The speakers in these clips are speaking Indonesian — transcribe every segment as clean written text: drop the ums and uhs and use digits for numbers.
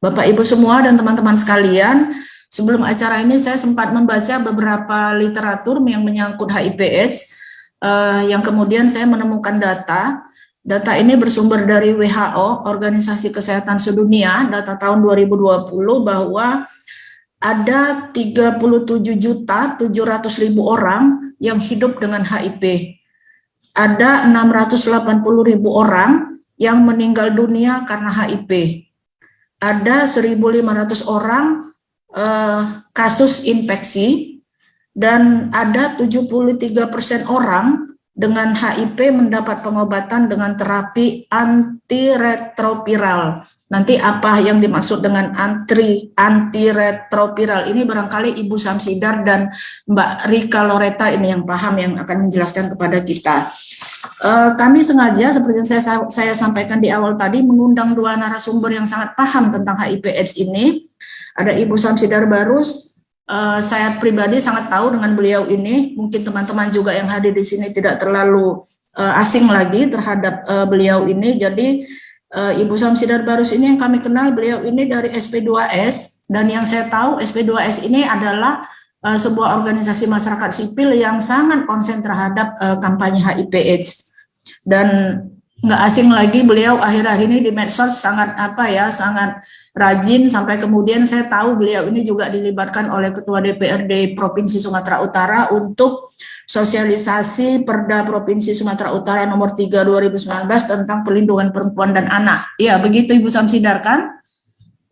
Bapak Ibu semua dan teman-teman sekalian, sebelum acara ini saya sempat membaca beberapa literatur yang menyangkut HIV/AIDS, yang kemudian saya menemukan data. Data ini bersumber dari WHO, Organisasi Kesehatan Sedunia, data tahun 2020 bahwa ada 37.700.000 orang yang hidup dengan HIV. Ada 680.000 orang yang meninggal dunia karena HIV. Ada 1.500 orang kasus infeksi dan ada 73% orang dengan HIV mendapat pengobatan dengan terapi antiretroviral. Nanti apa yang dimaksud dengan antiretroviral ini barangkali Ibu Samsidar dan Mbak Rika Loretta ini yang paham, yang akan menjelaskan kepada kita. Kami sengaja seperti yang saya sampaikan di awal tadi mengundang dua narasumber yang sangat paham tentang HIV/AIDS ini. Ada Ibu Samsidar Barus. Saya pribadi sangat tahu dengan beliau ini. Mungkin teman-teman juga yang hadir di sini tidak terlalu asing lagi terhadap beliau ini. Jadi Ibu Samsidar Barus ini yang kami kenal, beliau ini dari SP2S, dan yang saya tahu SP2S ini adalah sebuah organisasi masyarakat sipil yang sangat konsen terhadap kampanye HIV/AIDS. Dan nggak asing lagi beliau akhir-akhir ini di medsos sangat sangat rajin, sampai kemudian saya tahu beliau ini juga dilibatkan oleh Ketua DPRD Provinsi Sumatera Utara untuk sosialisasi Perda Provinsi Sumatera Utara nomor 3 2019 tentang perlindungan perempuan dan anak. Ya, begitu Ibu Samsidar kan?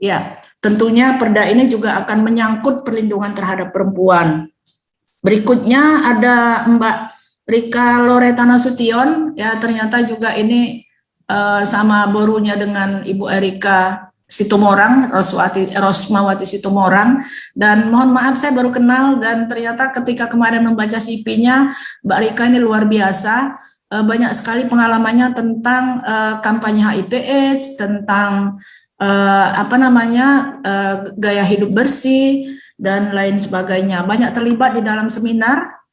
Ya, tentunya Perda ini juga akan menyangkut perlindungan terhadap perempuan. Berikutnya ada Mbak Rika Loretta Nasution, ya ternyata juga ini sama borunya dengan Ibu Erika Situmorang, Rosmawati Situmorang, dan mohon maaf saya baru kenal dan ternyata ketika kemarin membaca CV-nya Mbak Rika ini luar biasa, banyak sekali pengalamannya tentang kampanye HIV/AIDS, tentang gaya hidup bersih dan lain sebagainya. Banyak terlibat di dalam seminar,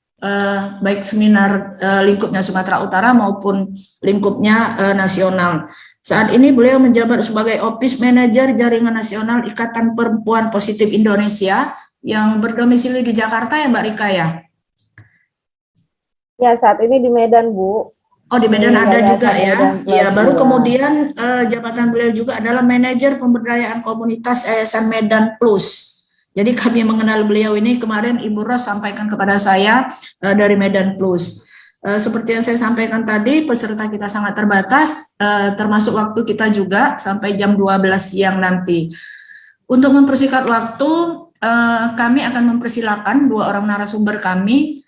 baik seminar lingkupnya Sumatera Utara maupun lingkupnya nasional. Saat ini beliau menjabat sebagai Office Manager Jaringan Nasional Ikatan Perempuan Positif Indonesia yang berdomisili di Jakarta ya Mbak Rika ya? Ya, saat ini di Medan Bu. Oh di Medan ada juga ya? Ya, baru kemudian jabatan beliau juga adalah Manajer Pemberdayaan Komunitas Yayasan Medan Plus. Jadi kami mengenal beliau ini kemarin Ibu Ros sampaikan kepada saya dari Medan Plus. Seperti yang saya sampaikan tadi, peserta kita sangat terbatas, termasuk waktu kita juga sampai jam 12 siang nanti. Untuk mempersingkat waktu, kami akan mempersilakan dua orang narasumber kami.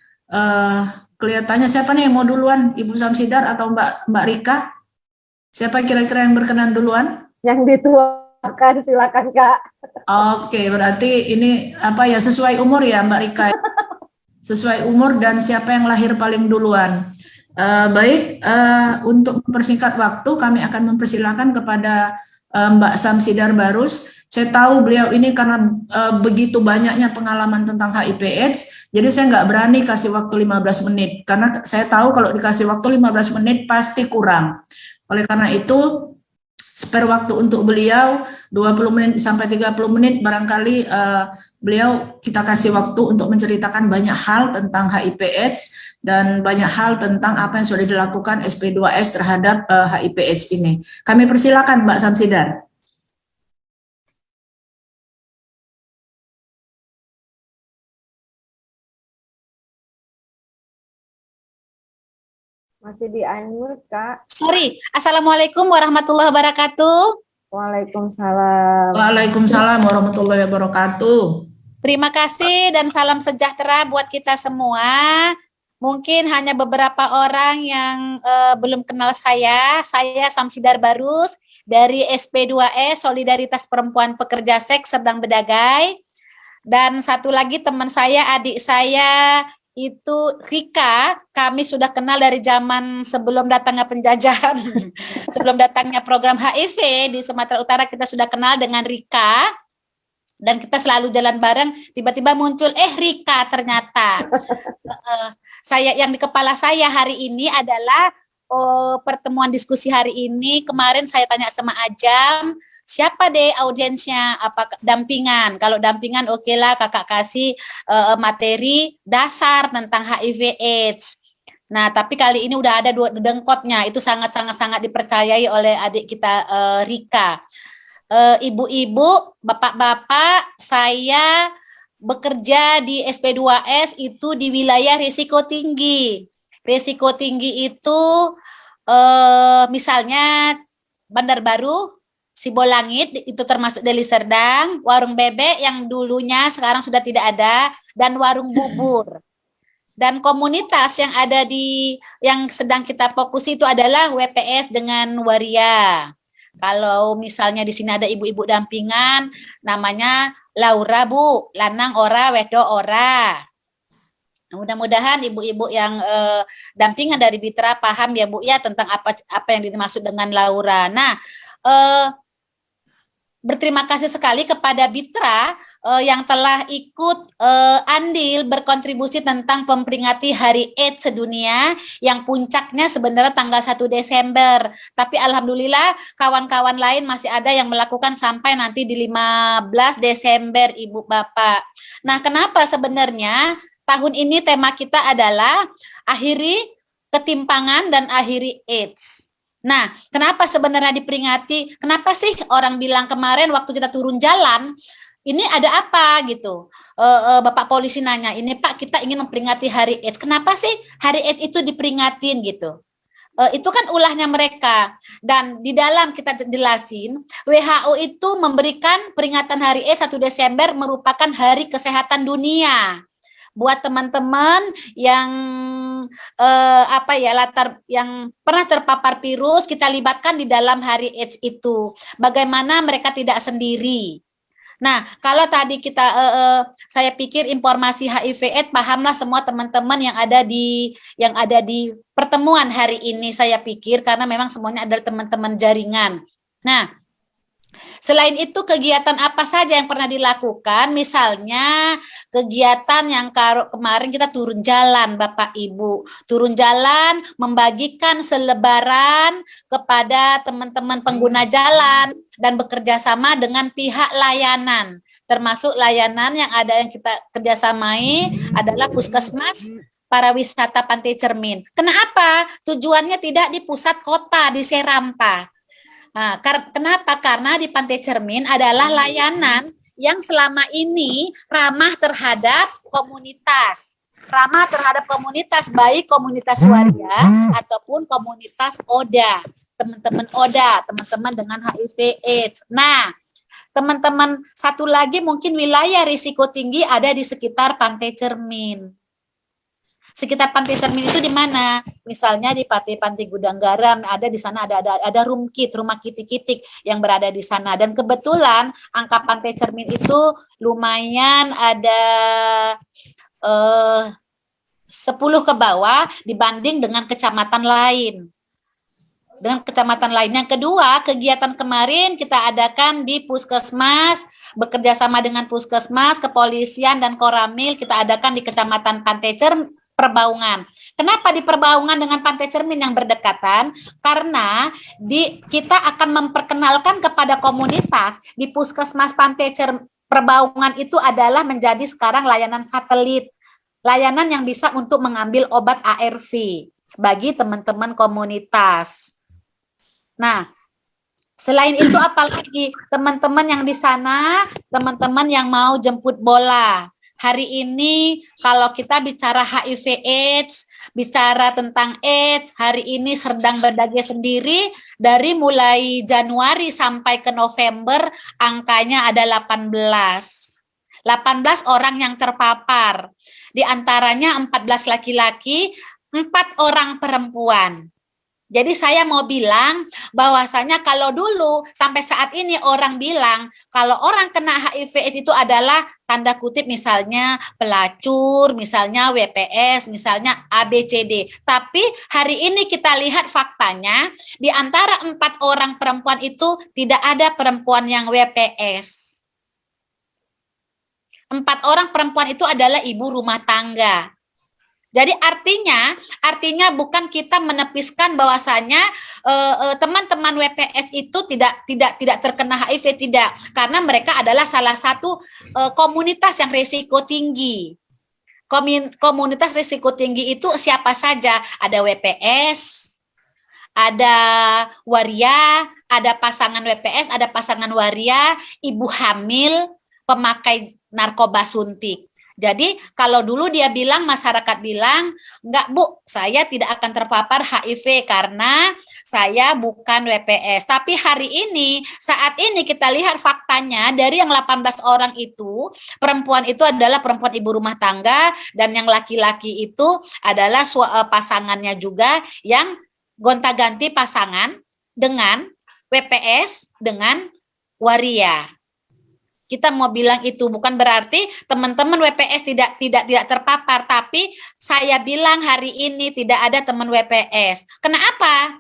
Kelihatannya siapa nih yang mau duluan, Ibu Samsidar atau Mbak Rika? Siapa kira-kira yang berkenan duluan? Yang dituakan, silakan Kak. Oke, berarti ini sesuai umur ya Mbak Rika? Sesuai umur dan siapa yang lahir paling duluan. Untuk mempersingkat waktu, kami akan mempersilahkan kepada Mbak Samsidar Barus. Saya tahu beliau ini karena begitu banyaknya pengalaman tentang HIV/AIDS, jadi saya nggak berani kasih waktu 15 menit, karena saya tahu kalau dikasih waktu 15 menit pasti kurang. Oleh karena itu, spare waktu untuk beliau 20 menit sampai 30 menit barangkali beliau kita kasih waktu untuk menceritakan banyak hal tentang HIV/AIDS dan banyak hal tentang apa yang sudah dilakukan SP2S terhadap HIV/AIDS ini. Kami persilakan Mbak Samsidar. Masih di-unmute, Kak. Sorry. Assalamualaikum warahmatullahi wabarakatuh. Waalaikumsalam. Waalaikumsalam warahmatullahi wabarakatuh. Terima kasih dan salam sejahtera buat kita semua. Mungkin hanya beberapa orang yang belum kenal saya. Saya Samsidar Barus dari SP2S, Solidaritas Perempuan Pekerja Seks Serdang Bedagai. Dan satu lagi teman saya, adik saya, itu Rika, kami sudah kenal dari zaman sebelum datangnya penjajahan, sebelum datangnya program HIV di Sumatera Utara, kita sudah kenal dengan Rika, dan kita selalu jalan bareng, tiba-tiba muncul, Rika ternyata. Saya yang di kepala saya hari ini adalah pertemuan diskusi hari ini, kemarin saya tanya sama Ajam, siapa deh audiensnya, apa dampingan? Kalau dampingan oke lah kakak kasih materi dasar tentang HIV AIDS. Nah, tapi kali ini udah ada 2 dengkotnya, itu sangat-sangat dipercayai oleh adik kita Rika. Ibu-ibu, bapak-bapak, saya bekerja di SP2S itu di wilayah risiko tinggi. Risiko tinggi itu misalnya Bandar Baru, Sibolangit itu termasuk Deli Serdang, warung bebek yang dulunya sekarang sudah tidak ada, dan warung bubur. Dan komunitas yang ada yang sedang kita fokus itu adalah WPS dengan Waria. Kalau misalnya di sini ada ibu-ibu dampingan, namanya Laura Bu, lanang ora, wedo ora. Mudah-mudahan ibu-ibu yang dampingan dari Bitra paham ya Bu ya tentang apa yang dimaksud dengan Laura. Nah, berterima kasih sekali kepada Bitra yang telah ikut andil berkontribusi tentang memperingati Hari AIDS sedunia yang puncaknya sebenarnya tanggal 1 Desember. Tapi alhamdulillah kawan-kawan lain masih ada yang melakukan sampai nanti di 15 Desember Ibu Bapak. Nah, kenapa sebenarnya tahun ini tema kita adalah akhiri ketimpangan dan akhiri AIDS. Nah, kenapa sebenarnya diperingati? Kenapa sih orang bilang kemarin waktu kita turun jalan, ini ada apa gitu? Bapak polisi nanya, ini Pak kita ingin memperingati Hari AIDS. Kenapa sih Hari AIDS itu diperingatin gitu? Itu kan ulahnya mereka. Dan di dalam kita jelasin, WHO itu memberikan peringatan Hari AIDS 1 Desember merupakan Hari Kesehatan Dunia. Buat teman-teman yang yang pernah terpapar virus, kita libatkan di dalam Hari AIDS itu. Bagaimana mereka tidak sendiri. Nah, kalau tadi saya pikir informasi HIV AIDS pahamlah semua teman-teman yang ada di pertemuan hari ini, saya pikir karena memang semuanya adalah teman-teman jaringan. Nah, selain itu kegiatan apa saja yang pernah dilakukan? Misalnya kegiatan yang kemarin kita turun jalan Bapak Ibu. Turun jalan membagikan selebaran kepada teman-teman pengguna jalan dan bekerja sama dengan pihak layanan. Termasuk layanan yang kita kerjasamai adalah Puskesmas para wisata Pantai Cermin. Kenapa? Tujuannya tidak di pusat kota, di Serampa. Nah, kenapa? Karena di Pantai Cermin adalah layanan yang selama ini ramah terhadap komunitas. Ramah terhadap komunitas, baik komunitas waria ataupun komunitas ODA. Teman-teman ODA, teman-teman dengan HIV AIDS. Nah, teman-teman satu lagi mungkin wilayah risiko tinggi ada di sekitar Pantai Cermin. Sekitar Pantai Cermin itu di mana? Misalnya di Pantai Gudang Garam, ada di sana ada rumkit, rumah kitik-kitik yang berada di sana. Dan kebetulan angka Pantai Cermin itu lumayan ada 10 ke bawah dibanding dengan kecamatan lain. Yang kedua, kegiatan kemarin kita adakan di Puskesmas, bekerja sama dengan Puskesmas, Kepolisian, dan Koramil, kita adakan di Kecamatan Pantai Cermin, Perbaungan. Kenapa di Perbaungan dengan Pantai Cermin yang berdekatan? Karena kita akan memperkenalkan kepada komunitas di Puskesmas Pantai Cermin Perbaungan itu adalah menjadi sekarang layanan satelit. Layanan yang bisa untuk mengambil obat ARV bagi teman-teman komunitas. Nah, selain itu apalagi teman-teman yang di sana, teman-teman yang mau jemput bola. Hari ini kalau kita bicara HIV AIDS, bicara tentang AIDS, hari ini sedang berdage sendiri dari mulai Januari sampai ke November angkanya ada 18 orang yang terpapar. Di antaranya 14 laki-laki, 4 orang perempuan. Jadi saya mau bilang bahwasanya kalau dulu sampai saat ini orang bilang kalau orang kena HIV AIDS itu adalah tanda kutip misalnya pelacur, misalnya WPS, misalnya ABCD. Tapi hari ini kita lihat faktanya di antara 4 orang perempuan itu tidak ada perempuan yang WPS. 4 orang perempuan itu adalah ibu rumah tangga. Jadi artinya bukan kita menepiskan bahwasanya teman-teman WPS itu tidak terkena HIV, tidak, karena mereka adalah salah satu komunitas yang risiko tinggi. Komunitas risiko tinggi itu siapa saja? Ada WPS, ada waria, ada pasangan WPS, ada pasangan waria, ibu hamil, pemakai narkoba suntik. Jadi kalau dulu dia bilang, masyarakat bilang, enggak Bu, saya tidak akan terpapar HIV karena saya bukan WPS. Tapi hari ini, saat ini kita lihat faktanya, dari yang 18 orang itu, perempuan itu adalah perempuan ibu rumah tangga, dan yang laki-laki itu adalah pasangannya juga yang gonta-ganti pasangan dengan WPS dengan waria. Kita mau bilang itu bukan berarti teman-teman WPS tidak terpapar, tapi saya bilang hari ini tidak ada teman WPS. Kenapa?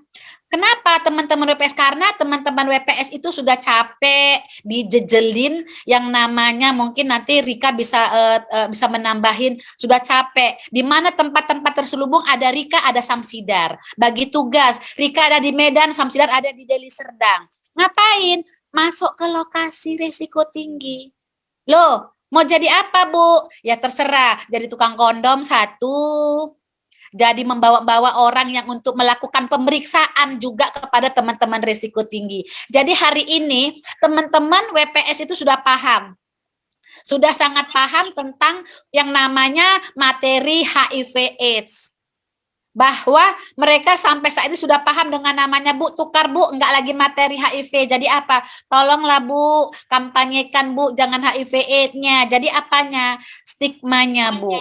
Kenapa teman-teman WPS? Karena teman-teman WPS itu sudah capek dijejelin, yang namanya mungkin nanti Rika bisa menambahin, sudah capek. Di mana tempat-tempat terselubung ada Rika, ada Samsidar. Bagi tugas, Rika ada di Medan, Samsidar ada di Deli Serdang. Ngapain? Masuk ke lokasi risiko tinggi. Loh, mau jadi apa, Bu? Ya terserah, jadi tukang kondom satu, jadi membawa-bawa orang yang untuk melakukan pemeriksaan juga kepada teman-teman risiko tinggi. Jadi hari ini teman-teman WPS itu sudah paham. Sudah sangat paham tentang yang namanya materi HIV AIDS. Bahwa mereka sampai saat ini sudah paham dengan namanya, Bu, tukar Bu, enggak lagi materi HIV. Jadi apa? Tolonglah Bu, kampanyekan Bu, jangan HIV AIDS-nya. Jadi apanya? Stigmanya, Bu.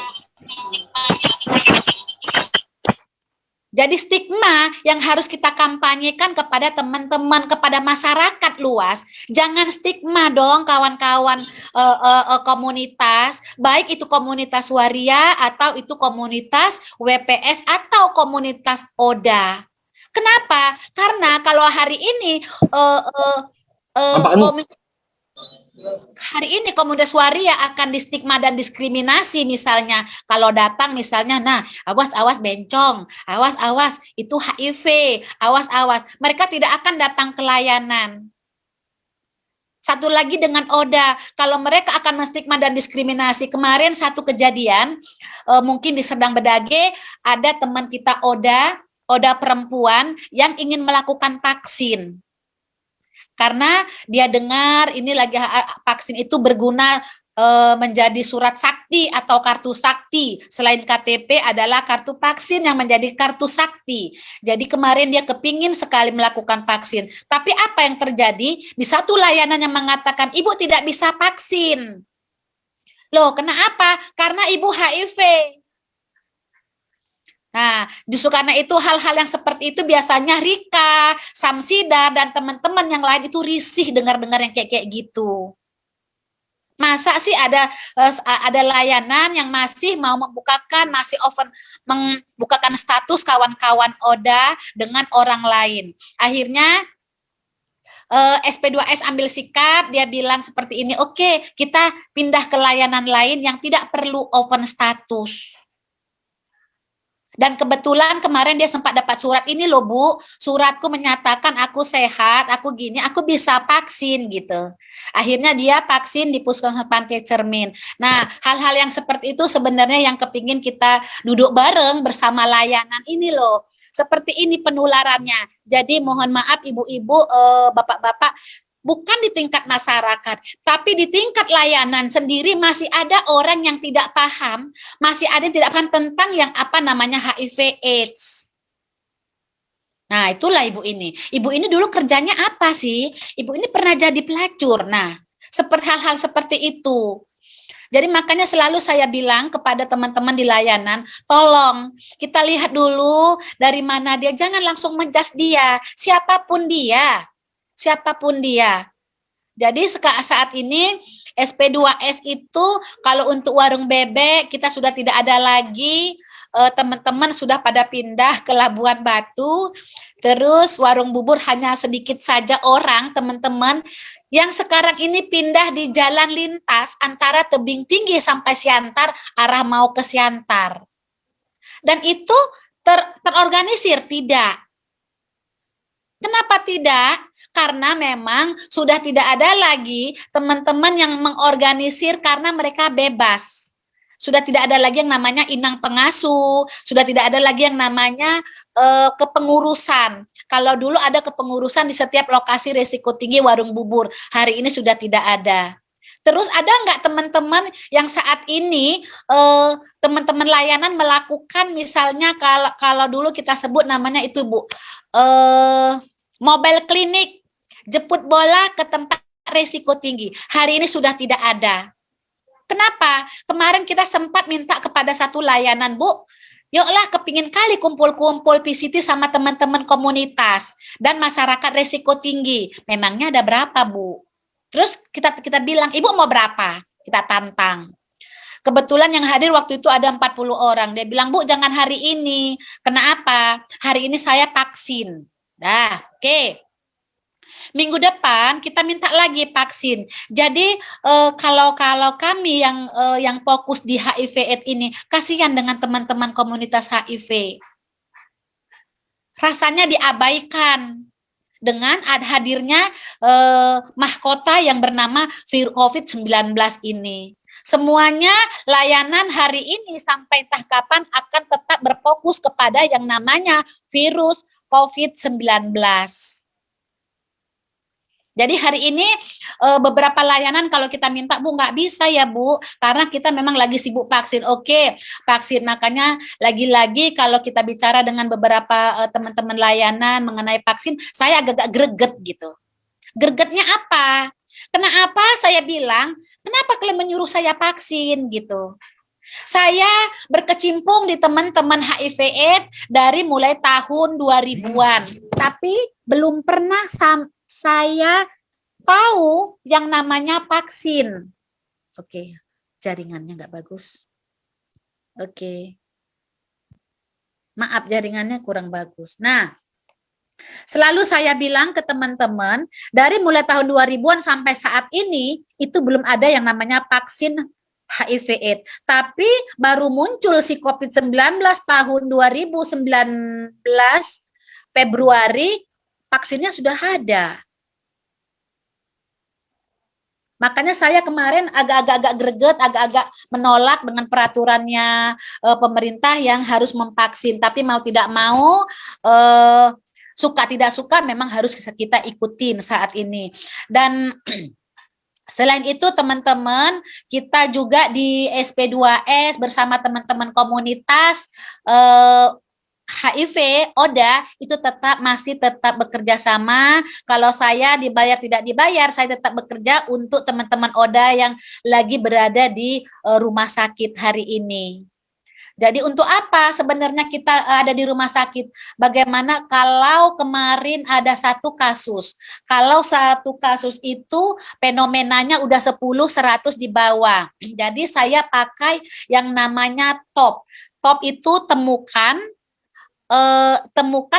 Jadi stigma yang harus kita kampanyekan kepada teman-teman, kepada masyarakat luas. Jangan stigma dong kawan-kawan komunitas, baik itu komunitas waria atau itu komunitas WPS atau komunitas ODA. Kenapa? Karena kalau hari ini komunitas waria akan distigma dan diskriminasi, misalnya kalau datang misalnya, nah awas bencong, awas itu HIV, awas, mereka tidak akan datang ke layanan. Satu lagi dengan ODA, kalau mereka akan menstigma dan diskriminasi. Kemarin satu kejadian, mungkin di Serdang Bedage, ada teman kita ODA perempuan yang ingin melakukan vaksin. Karena dia dengar ini lagi vaksin itu berguna menjadi surat sakti atau kartu sakti. Selain KTP adalah kartu vaksin yang menjadi kartu sakti. Jadi kemarin dia kepingin sekali melakukan vaksin. Tapi apa yang terjadi? Di satu layanan yang mengatakan ibu tidak bisa vaksin. Loh, kenapa? Karena ibu HIV. Nah, justru karena itu hal-hal yang seperti itu biasanya Rika, Samsidar, dan teman-teman yang lain itu risih dengar-dengar yang kayak gitu. Masa sih ada layanan yang masih mau membukakan status kawan-kawan ODA dengan orang lain. Akhirnya SP2S ambil sikap, dia bilang seperti ini, oke, kita pindah ke layanan lain yang tidak perlu open status. Dan kebetulan kemarin dia sempat dapat surat ini loh Bu, suratku menyatakan aku sehat, aku gini, aku bisa vaksin gitu. Akhirnya dia vaksin di Puskesmas Pantai Cermin. Nah, hal-hal yang seperti itu sebenarnya yang kepingin kita duduk bareng bersama layanan ini loh. Seperti ini penularannya. Jadi mohon maaf ibu-ibu, bapak-bapak, bukan di tingkat masyarakat, tapi di tingkat layanan sendiri masih ada orang yang tidak paham, masih ada yang tidak paham tentang yang apa namanya HIV AIDS. Nah, itulah ibu ini. Ibu ini dulu kerjanya apa sih? Ibu ini pernah jadi pelacur. Nah, seperti hal-hal seperti itu. Jadi makanya selalu saya bilang kepada teman-teman di layanan, tolong kita lihat dulu dari mana dia, jangan langsung menjudge dia, siapapun dia. Jadi saat ini SP2S itu kalau untuk warung bebek kita sudah tidak ada lagi, teman-teman sudah pada pindah ke Labuan Batu, terus warung bubur hanya sedikit saja orang, teman-teman, yang sekarang ini pindah di jalan lintas antara Tebing Tinggi sampai Siantar, arah mau ke Siantar. Dan itu terorganisir? Tidak. Kenapa tidak? Karena memang sudah tidak ada lagi teman-teman yang mengorganisir karena mereka bebas. Sudah tidak ada lagi yang namanya inang pengasuh, sudah tidak ada lagi yang namanya kepengurusan. Kalau dulu ada kepengurusan di setiap lokasi risiko tinggi warung bubur, hari ini sudah tidak ada. Terus ada nggak teman-teman yang saat ini teman-teman layanan melakukan misalnya kalau dulu kita sebut namanya itu Bu, mobile klinik, jemput bola ke tempat risiko tinggi. Hari ini sudah tidak ada. Kenapa? Kemarin kita sempat minta kepada satu layanan, Bu, yuklah kepingin kali kumpul-kumpul PCT sama teman-teman komunitas dan masyarakat risiko tinggi. Memangnya ada berapa, Bu? Terus kita bilang, Ibu mau berapa? Kita tantang. Kebetulan yang hadir waktu itu ada 40 orang. Dia bilang, Bu, jangan hari ini. Kenapa? Hari ini saya vaksin. Dah, oke. Minggu depan kita minta lagi vaksin. Jadi kalau kami yang fokus di HIV/AIDS ini, kasihan dengan teman-teman komunitas HIV. Rasanya diabaikan dengan hadirnya mahkota yang bernama COVID-19 ini. Semuanya layanan hari ini sampai entah kapan akan tetap berfokus kepada yang namanya virus COVID-19. Jadi hari ini beberapa layanan kalau kita minta, Bu, nggak bisa ya, Bu, karena kita memang lagi sibuk vaksin. Oke, vaksin. Makanya lagi-lagi kalau kita bicara dengan beberapa teman-teman layanan mengenai vaksin, saya agak-agak greget gitu. Gregetnya apa? Kenapa saya bilang, kenapa kalian menyuruh saya vaksin gitu? Saya berkecimpung di teman-teman HIV/AIDS dari mulai tahun 2000-an, tapi belum pernah saya tahu yang namanya vaksin. Oke, jaringannya nggak bagus. Oke. Maaf, jaringannya kurang bagus. Nah, selalu saya bilang ke teman-teman, dari mulai tahun 2000-an sampai saat ini, itu belum ada yang namanya vaksin HIV/AIDS. Tapi baru muncul si COVID-19 tahun 2019 Februari, vaksinnya sudah ada. Makanya saya kemarin agak-agak greget, agak-agak menolak dengan peraturannya pemerintah yang harus memvaksin. Tapi mau tidak mau, suka tidak suka memang harus kita ikutin saat ini. Dan selain itu teman-teman, kita juga di SP2S bersama teman-teman komunitas HIV, ODA itu masih tetap bekerja sama. Kalau saya dibayar tidak dibayar, saya tetap bekerja untuk teman-teman ODA yang lagi berada di rumah sakit hari ini. Jadi untuk apa sebenarnya kita ada di rumah sakit? Bagaimana kalau kemarin ada satu kasus? Kalau satu kasus itu fenomenanya udah 10, 100 di bawah. Jadi saya pakai yang namanya TOP. TOP itu temukan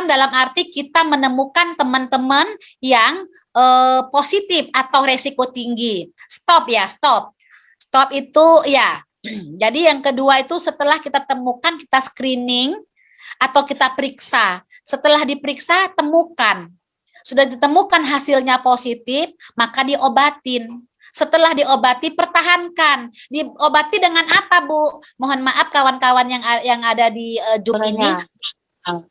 dalam arti kita menemukan teman-teman yang positif atau resiko tinggi. Stop ya, stop. Stop itu ya. Jadi yang kedua itu setelah kita temukan, kita screening atau kita periksa. Setelah diperiksa, temukan. Sudah ditemukan hasilnya positif, maka diobatin. Setelah diobati, pertahankan. Diobati dengan apa, Bu? Mohon maaf kawan-kawan yang ada di Zoom ini.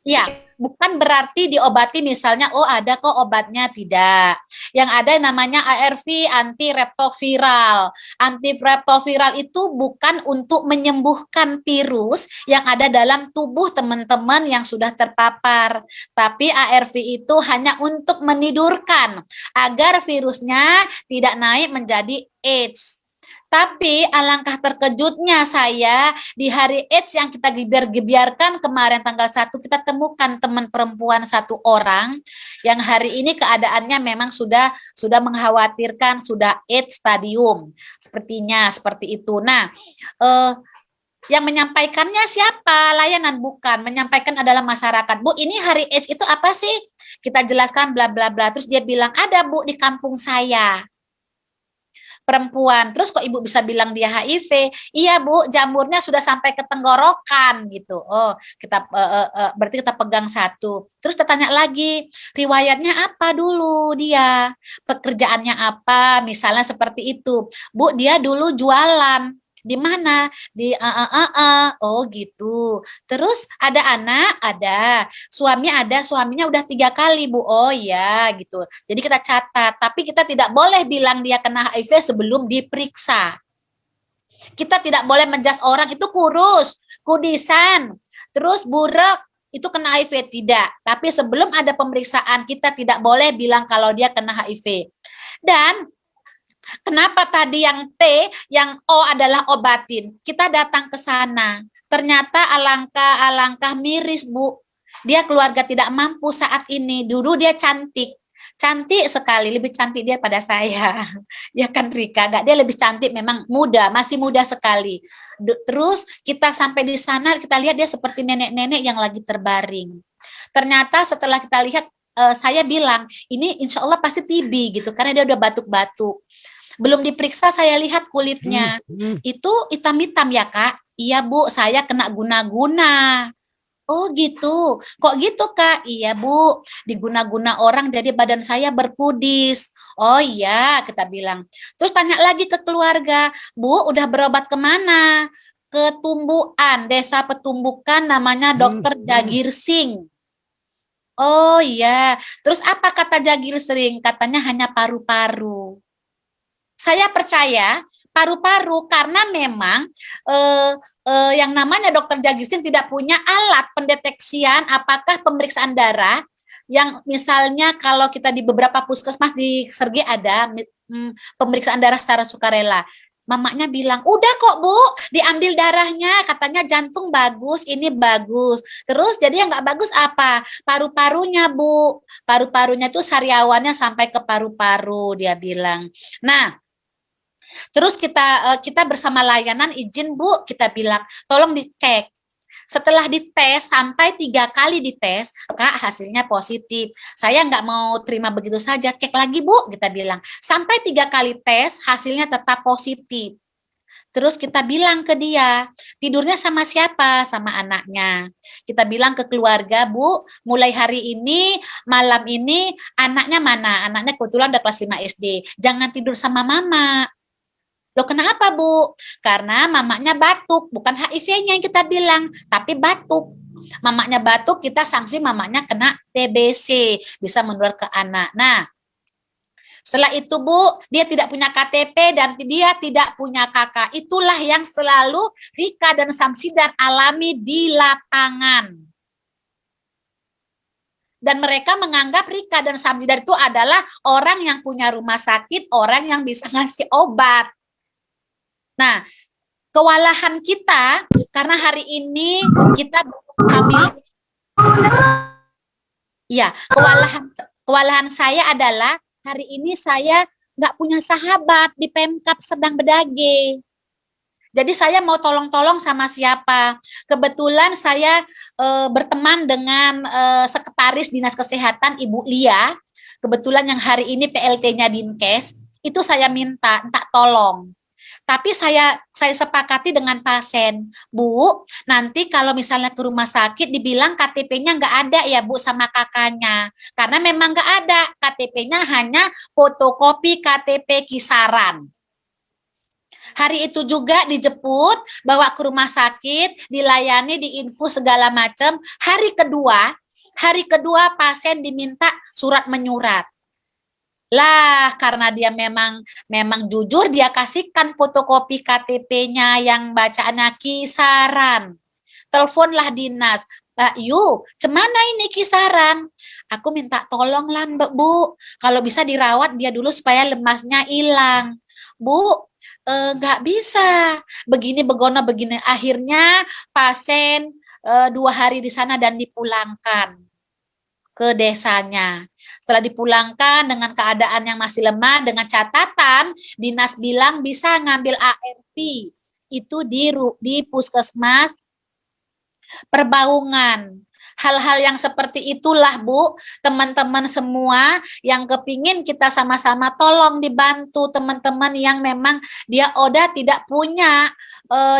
Ya, bukan berarti diobati misalnya, oh ada kok obatnya, tidak. Yang ada namanya ARV, antiretroviral. Antiretroviral itu bukan untuk menyembuhkan virus yang ada dalam tubuh teman-teman yang sudah terpapar. Tapi ARV itu hanya untuk menidurkan agar virusnya tidak naik menjadi AIDS. Tapi alangkah terkejutnya saya di hari AIDS yang kita gebiarkan kemarin tanggal 1 kita temukan teman perempuan satu orang yang hari ini keadaannya memang sudah mengkhawatirkan, sudah AIDS stadium. Sepertinya seperti itu. Nah, yang menyampaikannya siapa? Layanan bukan. Menyampaikan adalah masyarakat. Bu, ini hari AIDS itu apa sih? Kita jelaskan bla bla bla. Terus dia bilang, ada Bu di kampung saya. perempuan. Terus kok ibu bisa bilang dia HIV? Iya bu, jamurnya sudah sampai ke tenggorokan gitu. Oh, kita berarti kita pegang satu. Terus kita tanya lagi, riwayatnya apa dulu dia? Pekerjaannya apa? Misalnya seperti itu. Bu, dia dulu jualan. Di mana? Di oh gitu. Terus ada anak, ada. Suami ada, suaminya udah 3 kali Bu. Oh ya gitu. Jadi kita catat. Tapi kita tidak boleh bilang dia kena HIV sebelum diperiksa. Kita tidak boleh menjudge orang itu kurus, kudisan, terus burak, itu kena HIV. Tidak. Tapi sebelum ada pemeriksaan kita tidak boleh bilang kalau dia kena HIV. Dan kenapa tadi yang T, yang O adalah obatin? Kita datang ke sana. Ternyata alangkah miris, Bu. Dia keluarga tidak mampu saat ini. Dulu dia cantik. Cantik sekali, lebih cantik dia pada saya. Ya kan Rika, enggak, dia lebih cantik, memang muda, masih muda sekali. Terus kita sampai di sana, kita lihat dia seperti nenek-nenek yang lagi terbaring. Ternyata setelah kita lihat, saya bilang, ini insya Allah pasti TB gitu, karena dia udah batuk-batuk. Belum diperiksa saya lihat kulitnya. Itu hitam-hitam ya Kak? Iya Bu, saya kena guna-guna. Oh gitu. Kok gitu Kak? Iya Bu, diguna-guna orang jadi badan saya berkudis. Oh iya, kita bilang. Terus tanya lagi ke keluarga, Bu udah berobat kemana? Ke Tumbuan, desa Petumbukan, namanya Dokter Jagir Singh. Oh iya, terus apa kata Jagir Singh? Katanya hanya paru-paru. Saya percaya paru-paru karena memang yang namanya dokter Jagisin tidak punya alat pendeteksian apakah pemeriksaan darah yang misalnya kalau kita di beberapa puskesmas di Sergi ada pemeriksaan darah secara sukarela. Mamanya bilang, udah kok Bu, diambil darahnya, katanya jantung bagus, ini bagus. Terus jadi yang nggak bagus apa? Paru-parunya Bu, paru-parunya tuh sariawannya sampai ke paru-paru, dia bilang. Nah, terus kita bersama layanan izin Bu, kita bilang tolong dicek. Setelah dites sampai 3 kali dites, Kak hasilnya positif. Saya nggak mau terima begitu saja, cek lagi Bu, kita bilang. Sampai 3 kali tes hasilnya tetap positif. Terus kita bilang ke dia, tidurnya sama siapa? Sama anaknya. Kita bilang ke keluarga, Bu, mulai hari ini, malam ini, anaknya mana? Anaknya kebetulan udah kelas 5 SD. Jangan tidur sama mama. Loh kenapa Bu? Karena mamanya batuk, bukan HIV-nya yang kita bilang, tapi batuk. Mamanya batuk, kita sanksi mamanya kena TBC, bisa menular ke anak. Nah, setelah itu Bu, dia tidak punya KTP dan dia tidak punya kakak. Itulah yang selalu Rika dan Samsidan alami di lapangan. Dan mereka menganggap Rika dan Samsidan itu adalah orang yang punya rumah sakit, orang yang bisa ngasih obat. Nah, kewalahan kita karena hari ini kita ambil, ya kewalahan saya adalah hari ini saya nggak punya sahabat di Pemkab Serdang Bedage. Jadi saya mau tolong-tolong sama siapa? Kebetulan saya berteman dengan sekretaris Dinas Kesehatan Ibu Lia. Kebetulan yang hari ini PLT-nya Dinkes, itu saya minta tolong. Tapi saya sepakati dengan pasien, Bu, nanti kalau misalnya ke rumah sakit dibilang KTP-nya nggak ada ya Bu sama kakaknya. Karena memang nggak ada, KTP-nya hanya fotokopi KTP kisaran. Hari itu juga dijemput, bawa ke rumah sakit, dilayani, diinfus segala macam. Hari kedua pasien diminta surat menyurat. Lah, karena dia memang jujur, dia kasihkan fotokopi KTP-nya yang bacaannya kisaran. Teleponlah dinas, Mbak Yu, cemana ini kisaran? Aku minta tolong lah Mbak Bu, kalau bisa dirawat dia dulu supaya lemasnya hilang. Bu, nggak bisa, begini begono begini. Akhirnya pasien 2 hari di sana dan dipulangkan ke desanya. Setelah dipulangkan dengan keadaan yang masih lemah, dengan catatan dinas bilang bisa ngambil ARV itu di puskesmas Perbaungan. Hal-hal yang seperti itulah Bu, teman-teman semua yang kepingin kita sama-sama tolong dibantu teman-teman yang memang dia ODA tidak punya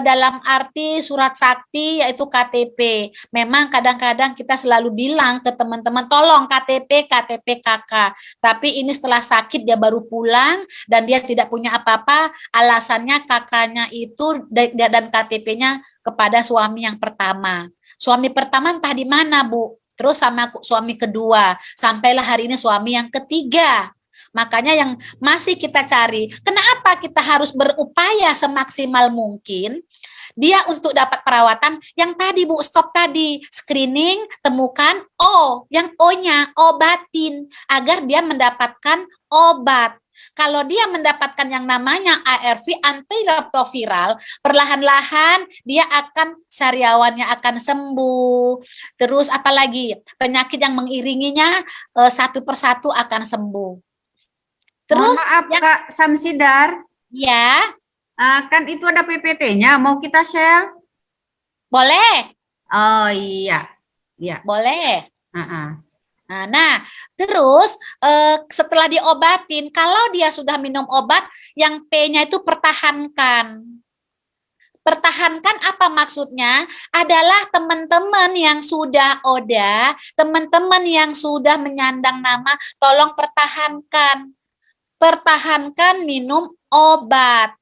dalam arti surat sakti yaitu KTP. Memang kadang-kadang kita selalu bilang ke teman-teman tolong KTP, KTP kakak. Tapi ini setelah sakit dia baru pulang dan dia tidak punya apa-apa, alasannya kakaknya itu dan KTP-nya kepada suami yang pertama. Suami pertama entah di mana, Bu. Terus sama suami kedua. Sampailah hari ini suami yang ketiga. Makanya yang masih kita cari, kenapa kita harus berupaya semaksimal mungkin dia untuk dapat perawatan yang tadi Bu, stop tadi, screening, temukan yang O-nya, obatin, agar dia mendapatkan obat. Kalau dia mendapatkan yang namanya ARV, antiretroviral, perlahan-lahan dia akan sariawannya akan sembuh. Terus apalagi penyakit yang mengiringinya satu persatu akan sembuh. Terus Mohon maaf Kak Samsidar, ya, kan itu ada PPT-nya, mau kita share? boleh, Oh iya, iya. boleh. Uh-uh. Nah, terus setelah diobatin, kalau dia sudah minum obat, yang P-nya itu pertahankan. Pertahankan apa maksudnya? Adalah teman-teman yang sudah ODA, teman-teman yang sudah menyandang nama, tolong pertahankan. Pertahankan minum obat.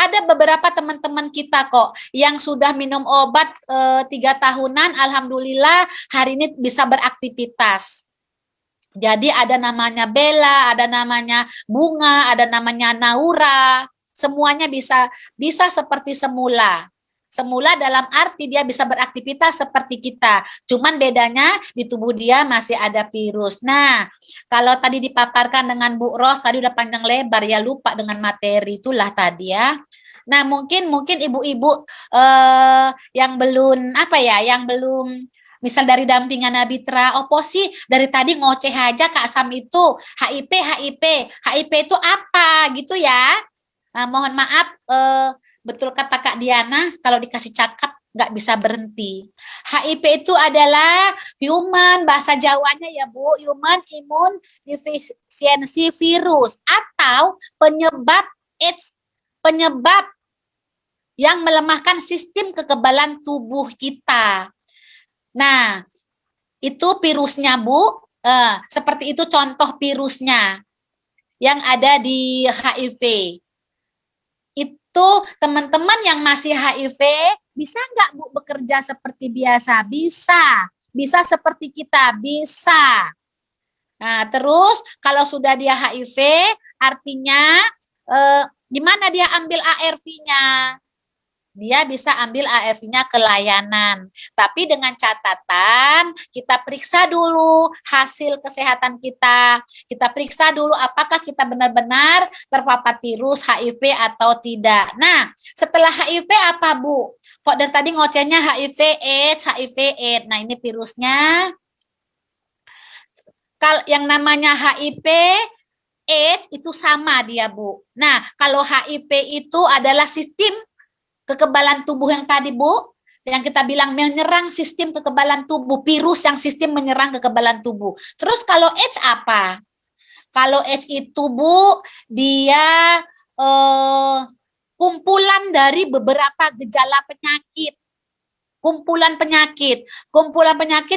Ada beberapa teman-teman kita kok yang sudah minum obat 3 tahunan, alhamdulillah hari ini bisa beraktivitas. Jadi ada namanya Bella, ada namanya Bunga, ada namanya Naura, semuanya bisa seperti semula. Semula dalam arti dia bisa beraktivitas seperti kita. Cuman bedanya di tubuh dia masih ada virus. Nah, kalau tadi dipaparkan dengan Bu Ros, tadi udah panjang lebar ya, lupa dengan materi itulah tadi ya. Nah, mungkin ibu-ibu yang belum misal dari dampingan Nabitra, opo sih dari tadi ngoceh aja Kak Sam itu HIP itu apa gitu ya. Nah, mohon maaf, betul kata Kak Diana, kalau dikasih cakap nggak bisa berhenti. HIP itu adalah human, bahasa Jawanya ya Bu, human immune deficiency virus, atau penyebab AIDS, penyebab yang melemahkan sistem kekebalan tubuh kita. Nah, itu virusnya Bu, seperti itu contoh virusnya yang ada di HIV. Itu teman-teman yang masih HIV, bisa nggak Bu bekerja seperti biasa? Bisa seperti kita, bisa. Nah, terus kalau sudah dia HIV, artinya di mana dia ambil ARV-nya? Dia bisa ambil ARV-nya ke layanan. Tapi dengan catatan, kita periksa dulu hasil kesehatan kita. Kita periksa dulu apakah kita benar-benar terpapar virus HIV atau tidak. Nah, setelah HIV apa Bu? Kok dari tadi ngocehnya HIV AIDS. Nah, ini virusnya. Kalau yang namanya HIV AIDS itu sama dia Bu. Nah, kalau HIV itu adalah sistem kekebalan tubuh yang tadi Bu, yang kita bilang menyerang sistem kekebalan tubuh, virus yang sistem menyerang kekebalan tubuh. Terus kalau AIDS apa? Kalau AIDS itu Bu, dia kumpulan dari beberapa gejala penyakit. Kumpulan penyakit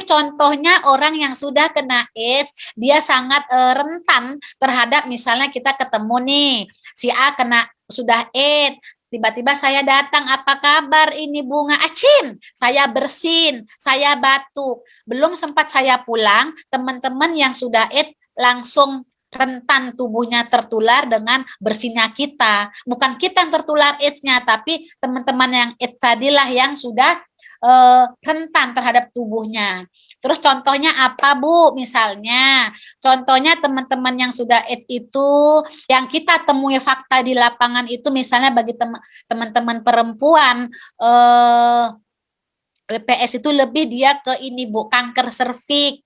contohnya orang yang sudah kena AIDS, dia sangat rentan terhadap misalnya kita ketemu nih, si A sudah AIDS, tiba-tiba saya datang, apa kabar ini Bunga? Acin, saya bersin, saya batuk. Belum sempat saya pulang, teman-teman yang sudah AIDS langsung rentan tubuhnya tertular dengan bersinnya kita. Bukan kita yang tertular AIDS-nya, tapi teman-teman yang AIDS tadilah yang sudah rentan terhadap tubuhnya. Terus contohnya apa Bu? Misalnya, contohnya teman-teman yang sudah AIDS itu, yang kita temui fakta di lapangan itu, misalnya bagi teman-teman perempuan, WPS itu lebih dia ke ini Bu, kanker serviks.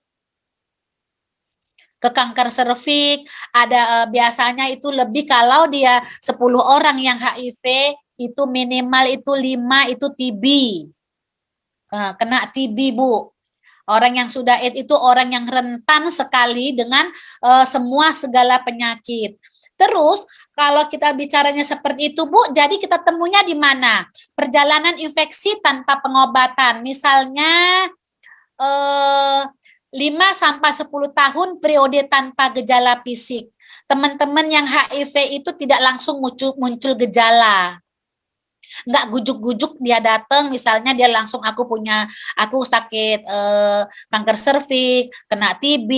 Ke kanker serviks, ada biasanya itu lebih kalau dia 10 orang yang HIV, itu minimal itu 5 itu TB. kena TB, Bu. Orang yang sudah AIDS itu orang yang rentan sekali dengan semua segala penyakit. Terus kalau kita bicaranya seperti itu, Bu, jadi kita temunya di mana? Perjalanan infeksi tanpa pengobatan. Misalnya 5 sampai 10 tahun periode tanpa gejala fisik. Teman-teman yang HIV itu tidak langsung muncul gejala. Nggak gujuk-gujuk dia datang, misalnya dia langsung aku sakit kanker serviks, kena TB,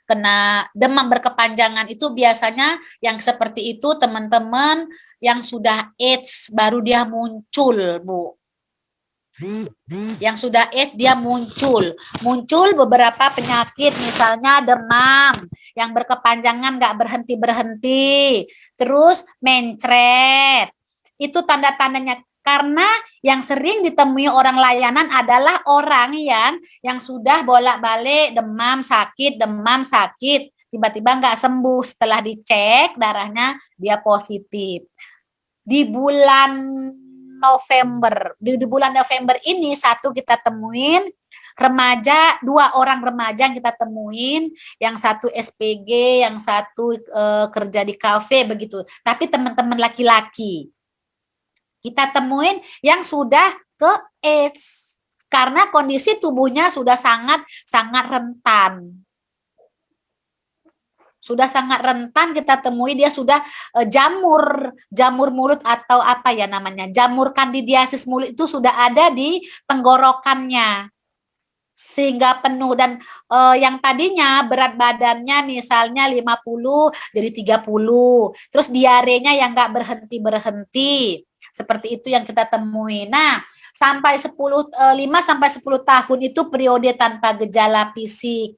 kena demam berkepanjangan. Itu biasanya yang seperti itu teman-teman yang sudah AIDS baru dia muncul, Bu. Yang sudah AIDS dia muncul beberapa penyakit, misalnya demam yang berkepanjangan nggak berhenti, terus mencret. Itu tanda-tandanya, karena yang sering ditemui orang layanan adalah orang yang sudah bolak-balik demam sakit, tiba-tiba nggak sembuh, setelah dicek darahnya dia positif. Di bulan November ini kita temuin remaja, 2 orang remaja yang kita temuin, yang satu SPG, yang satu kerja di kafe begitu. Tapi teman-teman laki-laki kita temuin yang sudah ke AIDS karena kondisi tubuhnya sudah sangat rentan. Sudah sangat rentan, kita temui dia sudah jamur mulut atau apa ya namanya, jamur kandidiasis mulut itu sudah ada di tenggorokannya sehingga penuh, dan yang tadinya berat badannya misalnya 50 jadi 30, terus diarenya yang nggak berhenti. Seperti itu yang kita temui. Nah, 5 sampai 10 tahun itu periode tanpa gejala fisik.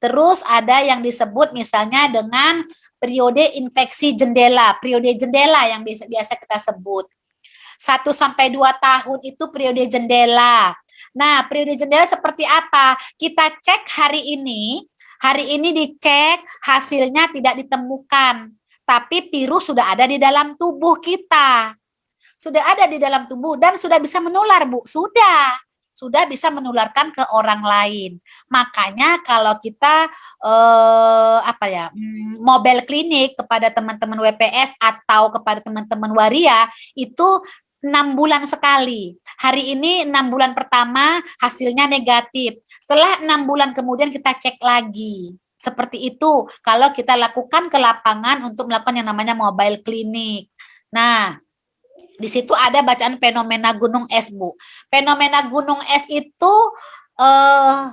Terus ada yang disebut misalnya dengan periode infeksi jendela, yang biasa kita sebut. 1 sampai 2 tahun itu periode jendela. Nah, periode jendela seperti apa? Kita cek hari ini dicek, hasilnya tidak ditemukan. Tapi virus sudah ada di dalam tubuh kita. Sudah ada di dalam tubuh dan sudah bisa menular, Bu. Sudah bisa menularkan ke orang lain. Makanya kalau kita mobile klinik kepada teman-teman WPS atau kepada teman-teman waria itu 6 bulan sekali. Hari ini 6 bulan pertama hasilnya negatif. Setelah 6 bulan kemudian kita cek lagi. Seperti itu kalau kita lakukan ke lapangan untuk melakukan yang namanya mobile klinik. Nah, di situ ada bacaan fenomena gunung es, Bu. Fenomena gunung es itu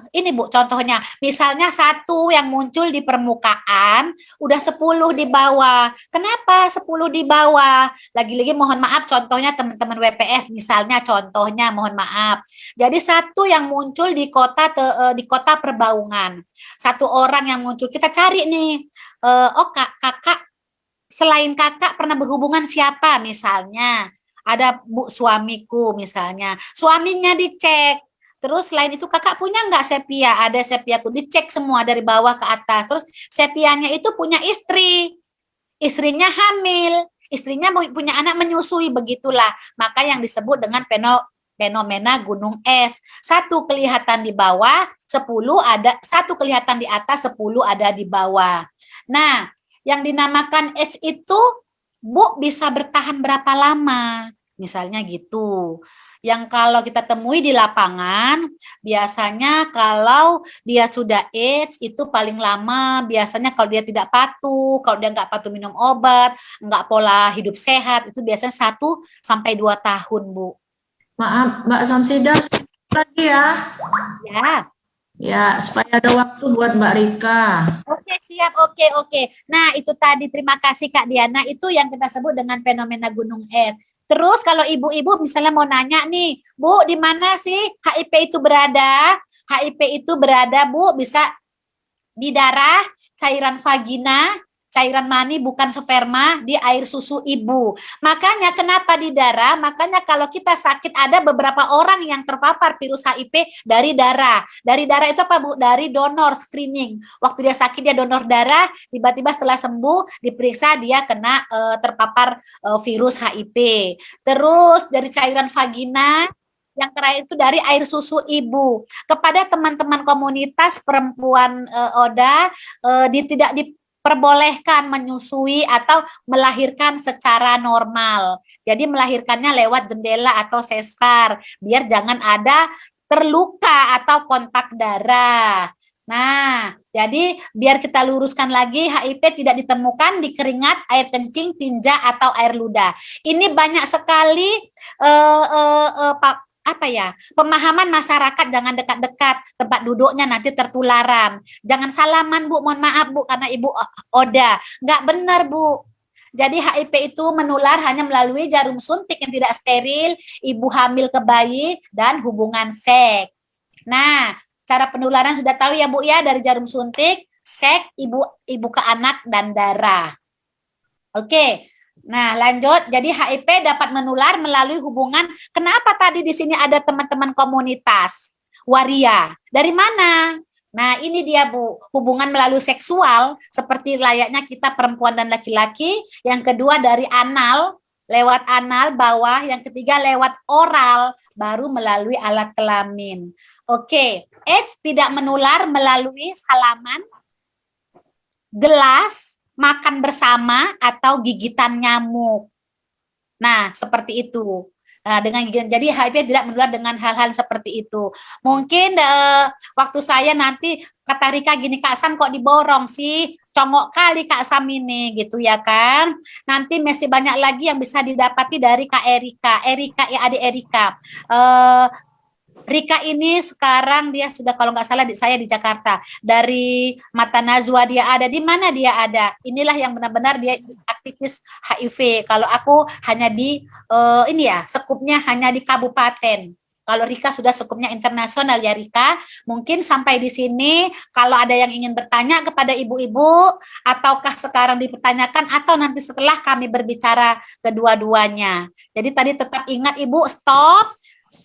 ini, Bu, contohnya. Misalnya 1 yang muncul di permukaan, udah 10 di bawah. Kenapa 10 di bawah? Lagi-lagi mohon maaf, contohnya teman-teman WPS, misalnya contohnya mohon maaf. Jadi 1 yang muncul di kota Perbaungan. 1 orang yang muncul, kita cari nih. Kakak, selain kakak pernah berhubungan siapa misalnya? Ada Bu suamiku misalnya. Suaminya dicek. Terus selain itu kakak punya nggak sepia? Ada sepiaku. Dicek semua dari bawah ke atas. Terus sepianya itu punya istri. Istrinya hamil. Istrinya punya anak menyusui. Begitulah. Maka yang disebut dengan fenomena gunung es. 1 kelihatan di bawah, 1 kelihatan di atas, 10 ada di bawah. Nah, yang dinamakan AIDS itu, Bu, bisa bertahan berapa lama? Misalnya gitu. Yang kalau kita temui di lapangan, biasanya kalau dia sudah AIDS itu paling lama, biasanya kalau dia tidak patuh, kalau dia nggak patuh minum obat, nggak pola hidup sehat, itu biasanya 1 sampai 2 tahun, Bu. Maaf, Mbak Samsida, lagi ya. Ya. Ya, supaya ada waktu buat Mbak Rika. Oke, siap. Oke. Nah, itu tadi, terima kasih Kak Diana. Itu yang kita sebut dengan fenomena gunung es. Terus kalau ibu-ibu misalnya mau nanya nih, Bu, di mana sih HIV itu berada? HIV itu berada, Bu, bisa di darah, cairan vagina, cairan mani bukan sperma, di air susu ibu. Makanya kenapa di darah? Makanya kalau kita sakit ada beberapa orang yang terpapar virus HIV dari darah. Dari darah itu apa, Bu? Dari donor screening. Waktu dia sakit dia donor darah, tiba-tiba setelah sembuh diperiksa dia kena terpapar virus HIV. Terus dari cairan vagina yang terakhir itu dari air susu ibu. Kepada teman-teman komunitas perempuan ODA, tidak diperbolehkan menyusui atau melahirkan secara normal. Jadi melahirkannya lewat jendela atau sesar, biar jangan ada terluka atau kontak darah. Nah, jadi biar kita luruskan lagi, HIV tidak ditemukan di keringat, air kencing, tinja, atau air ludah. Ini banyak sekali pemahaman masyarakat, jangan dekat-dekat tempat duduknya nanti tertularan. Jangan salaman Bu, mohon maaf Bu, karena Ibu ODA. Nggak benar Bu. Jadi HIV itu menular hanya melalui jarum suntik yang tidak steril, ibu hamil ke bayi, dan hubungan seks. Nah, cara penularan sudah tahu ya Bu ya, dari jarum suntik, seks, ibu ke anak, dan darah. Oke. Nah, lanjut. Jadi HIV dapat menular melalui hubungan. Kenapa tadi di sini ada teman-teman komunitas waria? Dari mana? Nah, ini dia Bu, hubungan melalui seksual seperti layaknya kita perempuan dan laki-laki. Yang kedua dari anal, lewat anal bawah. Yang ketiga lewat oral, baru melalui alat kelamin. Oke, AIDS tidak menular melalui salaman, gelas, makan bersama, atau gigitan nyamuk. Nah, seperti itu. Nah, dengan jadi HIV tidak menular dengan hal-hal seperti itu. Mungkin waktu saya nanti kata Rika gini, Kak Sam kok diborong sih? Congok kali Kak Sam ini gitu ya kan. Nanti masih banyak lagi yang bisa didapati dari Kak Erika. Erika ya, adik Erika. Rika ini sekarang dia sudah kalau nggak salah saya di Jakarta. Dari Mata Najwa dia ada. Di mana dia ada? Inilah yang benar-benar dia aktivis HIV. Kalau aku hanya di sekupnya hanya di kabupaten. Kalau Rika sudah sekupnya internasional ya Rika. Mungkin sampai di sini kalau ada yang ingin bertanya kepada ibu-ibu, ataukah sekarang dipertanyakan atau nanti setelah kami berbicara kedua-duanya. Jadi tadi tetap ingat Ibu, stop.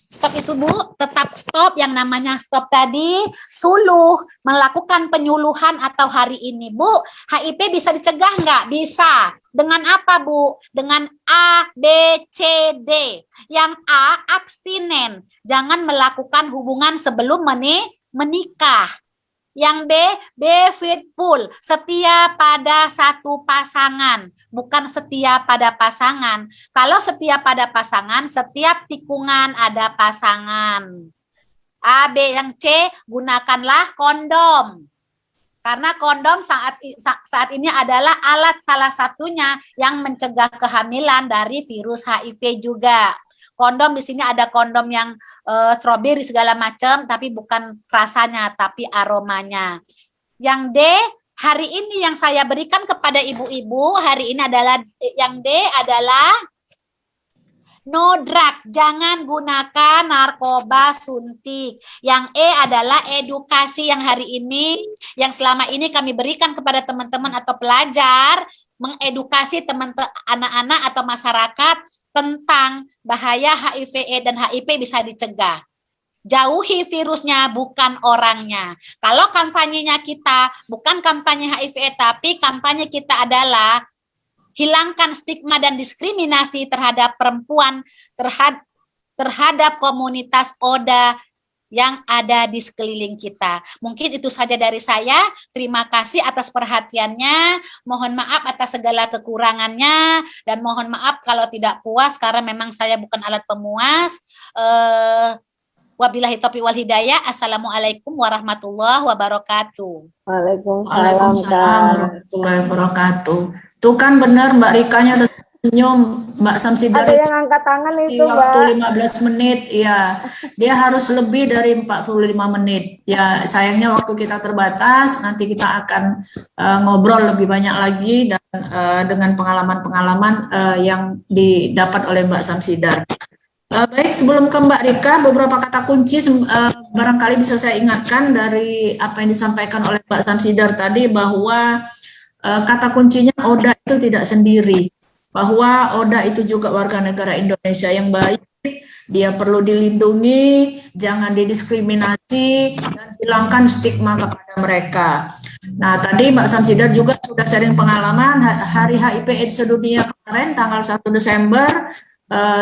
Stop itu Bu, tetap stop. Yang namanya stop tadi, suluh, melakukan penyuluhan atau hari ini Bu, HIV bisa dicegah nggak? Bisa. Dengan apa Bu? Dengan A, B, C, D. Yang A, abstinen. Jangan melakukan hubungan sebelum menikah. Yang B, faithful, setia pada satu pasangan, bukan setia pada pasangan. Kalau setia pada pasangan, setiap tikungan ada pasangan. A, B, yang C, gunakanlah kondom. Karena kondom saat ini adalah alat salah satunya yang mencegah kehamilan dari virus HIV juga. Kondom di sini ada kondom yang strawberry segala macam, tapi bukan rasanya, tapi aromanya. Yang D, hari ini yang saya berikan kepada ibu-ibu, hari ini adalah, yang D adalah no drug, jangan gunakan narkoba suntik. Yang E adalah edukasi yang hari ini, yang selama ini kami berikan kepada teman-teman atau pelajar, mengedukasi anak-anak atau masyarakat tentang bahaya HIV dan HIV bisa dicegah. Jauhi virusnya, bukan orangnya. Kalau kampanyenya kita bukan kampanye HIV, tapi kampanye kita adalah hilangkan stigma dan diskriminasi terhadap perempuan, terhadap komunitas ODA yang ada di sekeliling kita. Mungkin itu saja dari saya. Terima kasih atas perhatiannya. Mohon maaf atas segala kekurangannya, dan mohon maaf kalau tidak puas karena memang saya bukan alat pemuas. Wabillahi taufiq wal hidayah. Assalamualaikum warahmatullahi wabarakatuh. Waalaikumsalam warahmatullahi wabarakatuh. Tuh kan benar Mbak Rikanya udah senyum, Mbak Samsidar. Ada yang angkat tangan itu, Mbak. Waktu 15 menit, ya. Dia harus lebih dari 45 menit. Ya, sayangnya waktu kita terbatas, nanti kita akan ngobrol lebih banyak lagi dan dengan pengalaman-pengalaman yang didapat oleh Mbak Samsidar. Baik, sebelum ke Mbak Rika, beberapa kata kunci barangkali bisa saya ingatkan dari apa yang disampaikan oleh Mbak Samsidar tadi, bahwa kata kuncinya ODA itu tidak sendiri, bahwa ODA itu juga warga negara Indonesia yang baik, dia perlu dilindungi, jangan didiskriminasi, dan hilangkan stigma kepada mereka. Nah, tadi Mbak Samsidar juga sudah sharing pengalaman Hari HIV AIDS sedunia kemarin tanggal 1 Desember,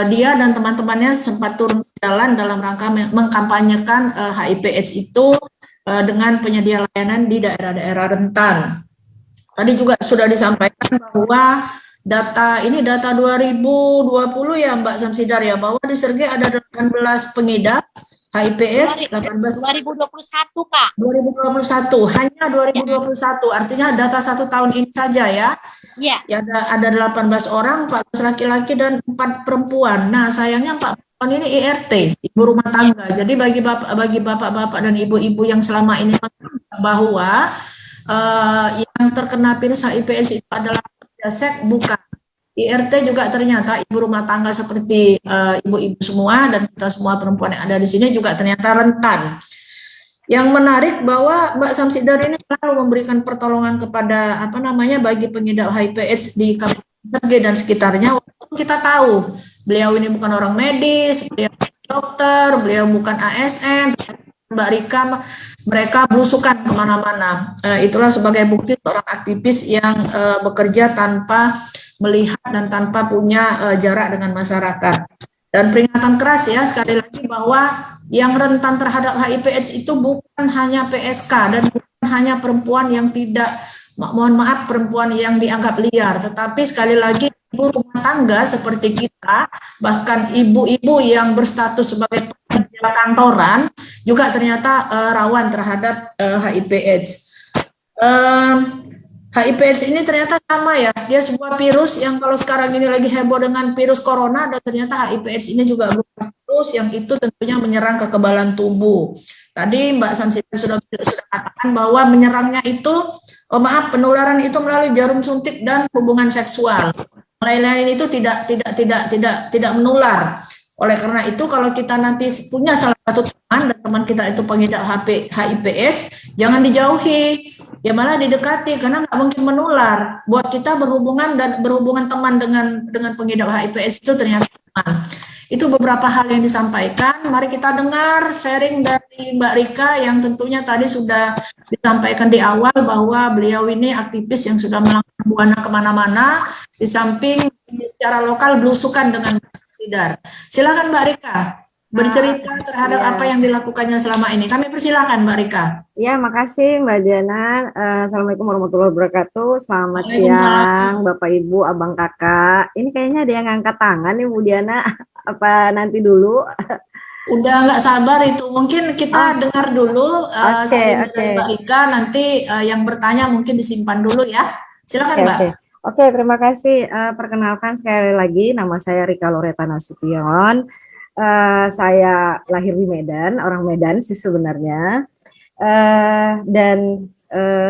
dia dan teman-temannya sempat turun ke jalan dalam rangka mengkampanyekan HIV/AIDS itu dengan penyedia layanan di daerah-daerah rentan. Tadi juga sudah disampaikan bahwa data 2020 ya Mbak Samsidar ya, bahwa di Srege ada 18 pengidap HIV/AIDS, 2021 Kak. 2021, hanya 2021, artinya data 1 tahun ini saja ya. Ya. Ya ada 18 orang, 14 laki-laki dan 4 perempuan. Nah, sayangnya 4 perempuan ini IRT, ibu rumah tangga. Jadi bagi bapak-bapak dan ibu-ibu yang selama ini bahwa yang terkena virus HIV/AIDS itu adalah pekerja seks, bukan. IRT juga ternyata ibu rumah tangga seperti ibu-ibu semua dan kita semua perempuan yang ada di sini juga ternyata rentan. Yang menarik bahwa Mbak Samsidar ini selalu memberikan pertolongan kepada bagi pengidap HIV/AIDS di Kabupaten Srege dan sekitarnya. Walaupun kita tahu beliau ini bukan orang medis, beliau dokter, beliau bukan ASN, Mbak Rika, mereka belusukan kemana-mana. Itulah sebagai bukti seorang aktivis yang bekerja tanpa melihat dan tanpa punya jarak dengan masyarakat. Dan peringatan keras ya sekali lagi bahwa yang rentan terhadap HIV/AIDS itu bukan hanya PSK dan bukan hanya perempuan yang perempuan yang dianggap liar, tetapi sekali lagi ibu rumah tangga seperti kita, bahkan ibu-ibu yang berstatus sebagai pekerja kantoran juga ternyata rawan terhadap HIV/AIDS. HIV/AIDS ini ternyata sama ya, dia sebuah virus yang kalau sekarang ini lagi heboh dengan virus corona, dan ternyata HIV/AIDS ini juga berupa virus yang itu tentunya menyerang kekebalan tubuh. Tadi Mbak Samsidar sudah katakan bahwa menyerangnya itu, penularan itu melalui jarum suntik dan hubungan seksual. Lain-lain itu tidak menular. Oleh karena itu kalau kita nanti punya salah satu teman dan teman kita itu pengidap HIV/AIDS, jangan dijauhi. Ya malah didekati karena nggak mungkin menular. Buat kita berhubungan teman dengan pengidap HIV/AIDS itu ternyata teman. Itu beberapa hal yang disampaikan. Mari kita dengar sharing dari Mbak Rika yang tentunya tadi sudah disampaikan di awal bahwa beliau ini aktivis yang sudah melakukan buana kemana-mana. Di samping secara lokal belusukan dengan Samsidar. Silakan Mbak Rika bercerita terhadap apa yang dilakukannya selama ini. Kami persilakan Mbak Rika. Ya, makasih Mbak Diana. Assalamualaikum warahmatullahi wabarakatuh. Selamat siang Bapak Ibu, Abang Kakak. Ini kayaknya ada yang ngangkat tangan nih Bu Diana. Apa nanti dulu? Udah nggak sabar itu. Mungkin kita dengar dulu Mbak Rika. Nanti yang bertanya mungkin disimpan dulu ya. Silakan Mbak. Oke, terima kasih. Perkenalkan sekali lagi, nama saya Rika Loreta Nasution. Saya lahir di Medan, orang Medan sih sebenarnya, dan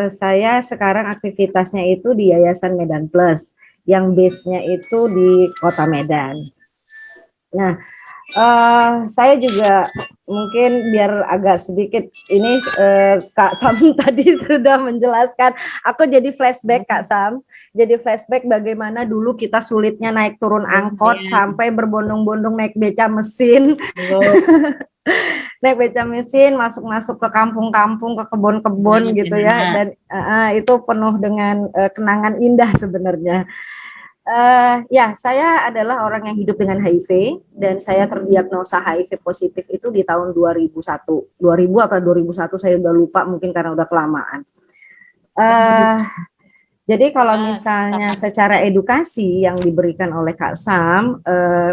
saya sekarang aktivitasnya itu di Yayasan Medan Plus, yang base-nya itu di Kota Medan. Nah, saya juga mungkin biar agak sedikit ini Kak Sam tadi sudah menjelaskan, aku jadi flashback Kak Sam. Jadi flashback bagaimana dulu kita sulitnya naik turun angkot sampai berbondong-bondong naik beca mesin. Naik beca mesin, masuk-masuk ke kampung-kampung, ke kebun-kebun gitu ya. Dan itu penuh dengan kenangan indah sebenarnya. Ya, saya adalah orang yang hidup dengan HIV dan saya terdiagnosa HIV positif itu di tahun 2001. 2000 atau 2001 saya udah lupa, mungkin karena udah kelamaan. Jadi kalau misalnya secara edukasi yang diberikan oleh Kak Sam,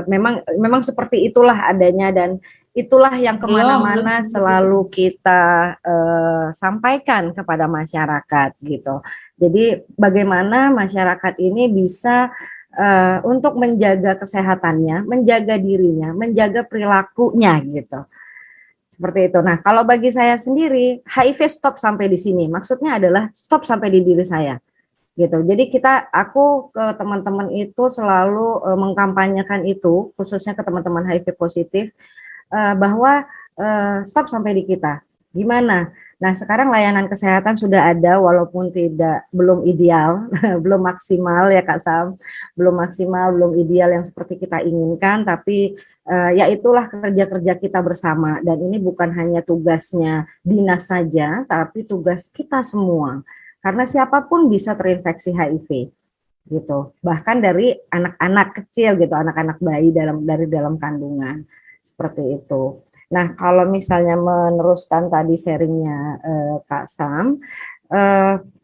memang seperti itulah adanya dan itulah yang kemana-mana selalu kita sampaikan kepada masyarakat gitu. Jadi bagaimana masyarakat ini bisa untuk menjaga kesehatannya, menjaga dirinya, menjaga perilakunya gitu. Seperti itu. Nah, kalau bagi saya sendiri, HIV stop sampai di sini. Maksudnya adalah stop sampai di diri saya. Gitu. Jadi aku ke teman-teman itu selalu mengkampanyekan itu, khususnya ke teman-teman HIV positif, bahwa stop sampai di kita. Gimana? Nah, sekarang layanan kesehatan sudah ada, walaupun belum ideal, belum maksimal ya Kak Sam, belum maksimal, belum ideal yang seperti kita inginkan, tapi ya itulah kerja-kerja kita bersama, dan ini bukan hanya tugasnya dinas saja, tapi tugas kita semua. Karena siapapun bisa terinfeksi HIV. gitu. Bahkan dari anak-anak kecil gitu, anak-anak bayi dari dalam kandungan seperti itu. Nah, kalau misalnya meneruskan tadi sharingnya Kak Sam,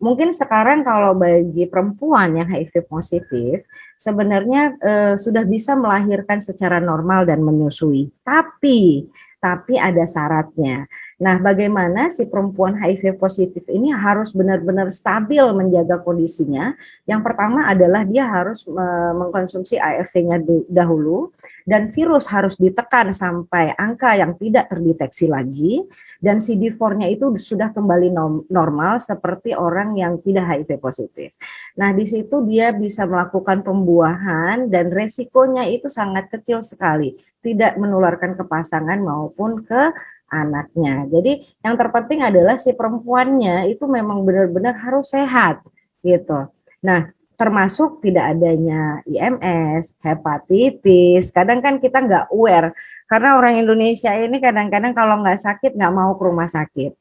mungkin sekarang kalau bagi perempuan yang HIV positif, sebenarnya sudah bisa melahirkan secara normal dan menyusui. Tapi ada syaratnya. Nah, bagaimana si perempuan HIV positif ini harus benar-benar stabil menjaga kondisinya? Yang pertama adalah dia harus mengkonsumsi ARV-nya dahulu, dan virus harus ditekan sampai angka yang tidak terdeteksi lagi, dan CD4-nya itu sudah kembali normal seperti orang yang tidak HIV positif. Nah, di situ dia bisa melakukan pembuahan dan resikonya itu sangat kecil sekali, tidak menularkan ke pasangan maupun ke anaknya. Jadi yang terpenting adalah si perempuannya itu memang benar-benar harus sehat gitu. Nah, termasuk tidak adanya IMS, hepatitis. Kadang kan kita nggak aware karena orang Indonesia ini kadang-kadang kalau nggak sakit nggak mau ke rumah sakit,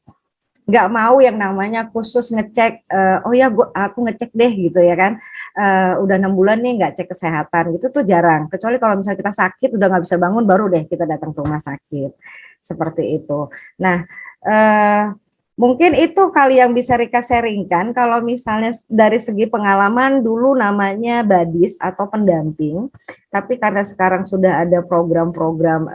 nggak mau yang namanya khusus ngecek, oh ya aku ngecek deh gitu ya kan, udah 6 bulan nih nggak cek kesehatan gitu tuh jarang, kecuali kalau misalnya kita sakit udah nggak bisa bangun baru deh kita datang ke rumah sakit seperti itu. Nah, mungkin itu kali yang bisa Rika sharingkan kalau misalnya dari segi pengalaman dulu namanya badis atau pendamping, tapi karena sekarang sudah ada program-program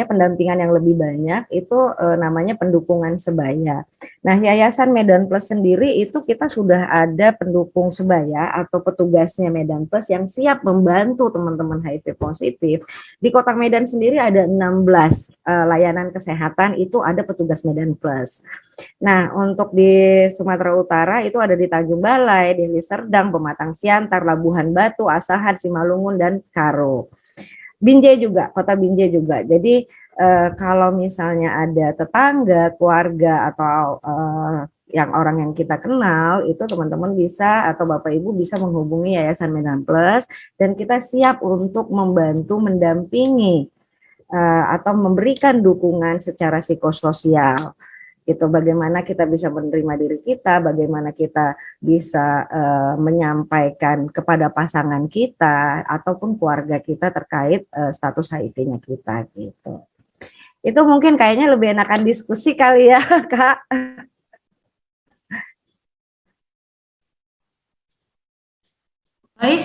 pendampingan yang lebih banyak itu namanya pendukungan sebaya. Nah, Yayasan Medan Plus sendiri itu kita sudah ada pendukung sebaya atau petugasnya Medan Plus yang siap membantu teman-teman HIV positif. Di Kota Medan sendiri ada 16 layanan kesehatan itu ada petugas Medan Plus. Nah, untuk di Sumatera Utara itu ada di Tanjung Balai, di Serdang, Pematang Siantar, Labuhan Batu, Asahan, Simalungun, dan Karo. Binjai juga, Kota Binjai juga. Jadi kalau misalnya ada tetangga, keluarga atau yang orang yang kita kenal, itu teman-teman bisa atau Bapak Ibu bisa menghubungi Yayasan Medan Plus dan kita siap untuk membantu mendampingi atau memberikan dukungan secara psikososial. Itu bagaimana kita bisa menerima diri kita, bagaimana kita bisa menyampaikan kepada pasangan kita ataupun keluarga kita terkait status HIV-nya kita gitu. Itu mungkin kayaknya lebih enakan diskusi kali ya, Kak. Baik,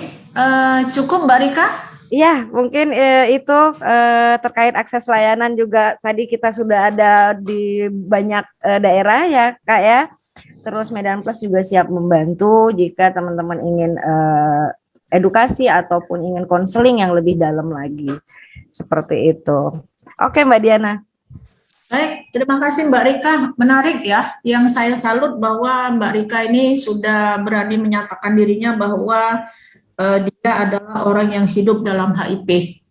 cukup Mbak Rika? Iya, mungkin itu terkait akses layanan juga tadi kita sudah ada di banyak daerah ya, Kak ya. Terus Medan Plus juga siap membantu jika teman-teman ingin edukasi ataupun ingin konseling yang lebih dalam lagi. Seperti itu. Oke, Mbak Diana. Baik, terima kasih Mbak Rika. Menarik ya, yang saya salut bahwa Mbak Rika ini sudah berani menyatakan dirinya bahwa dia adalah orang yang hidup dalam HIV.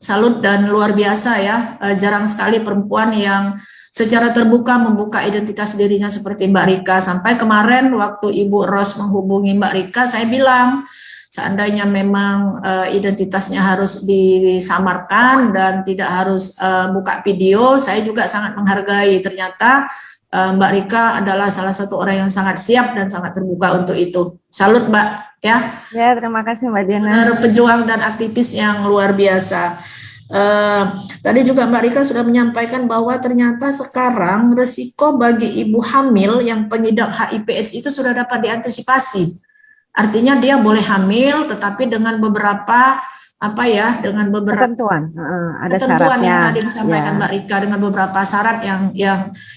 Salut dan luar biasa ya. Jarang sekali perempuan yang secara terbuka membuka identitas dirinya seperti Mbak Rika. Sampai kemarin waktu Ibu Ros menghubungi Mbak Rika, saya bilang seandainya memang identitasnya harus disamarkan dan tidak harus buka video, saya juga sangat menghargai. Ternyata Mbak Rika adalah salah satu orang yang sangat siap dan sangat terbuka untuk itu. Salut Mbak ya. Ya, terima kasih Mbak Diana. Pejuang dan aktivis yang luar biasa. Tadi juga Mbak Rika sudah menyampaikan bahwa ternyata sekarang resiko bagi ibu hamil yang pengidap HIV/AIDS itu sudah dapat diantisipasi. Artinya dia boleh hamil, tetapi dengan beberapa dengan beberapa ketentuan, ada ketentuan syaratnya yang tadi disampaikan ya. Mbak Rika, dengan beberapa syarat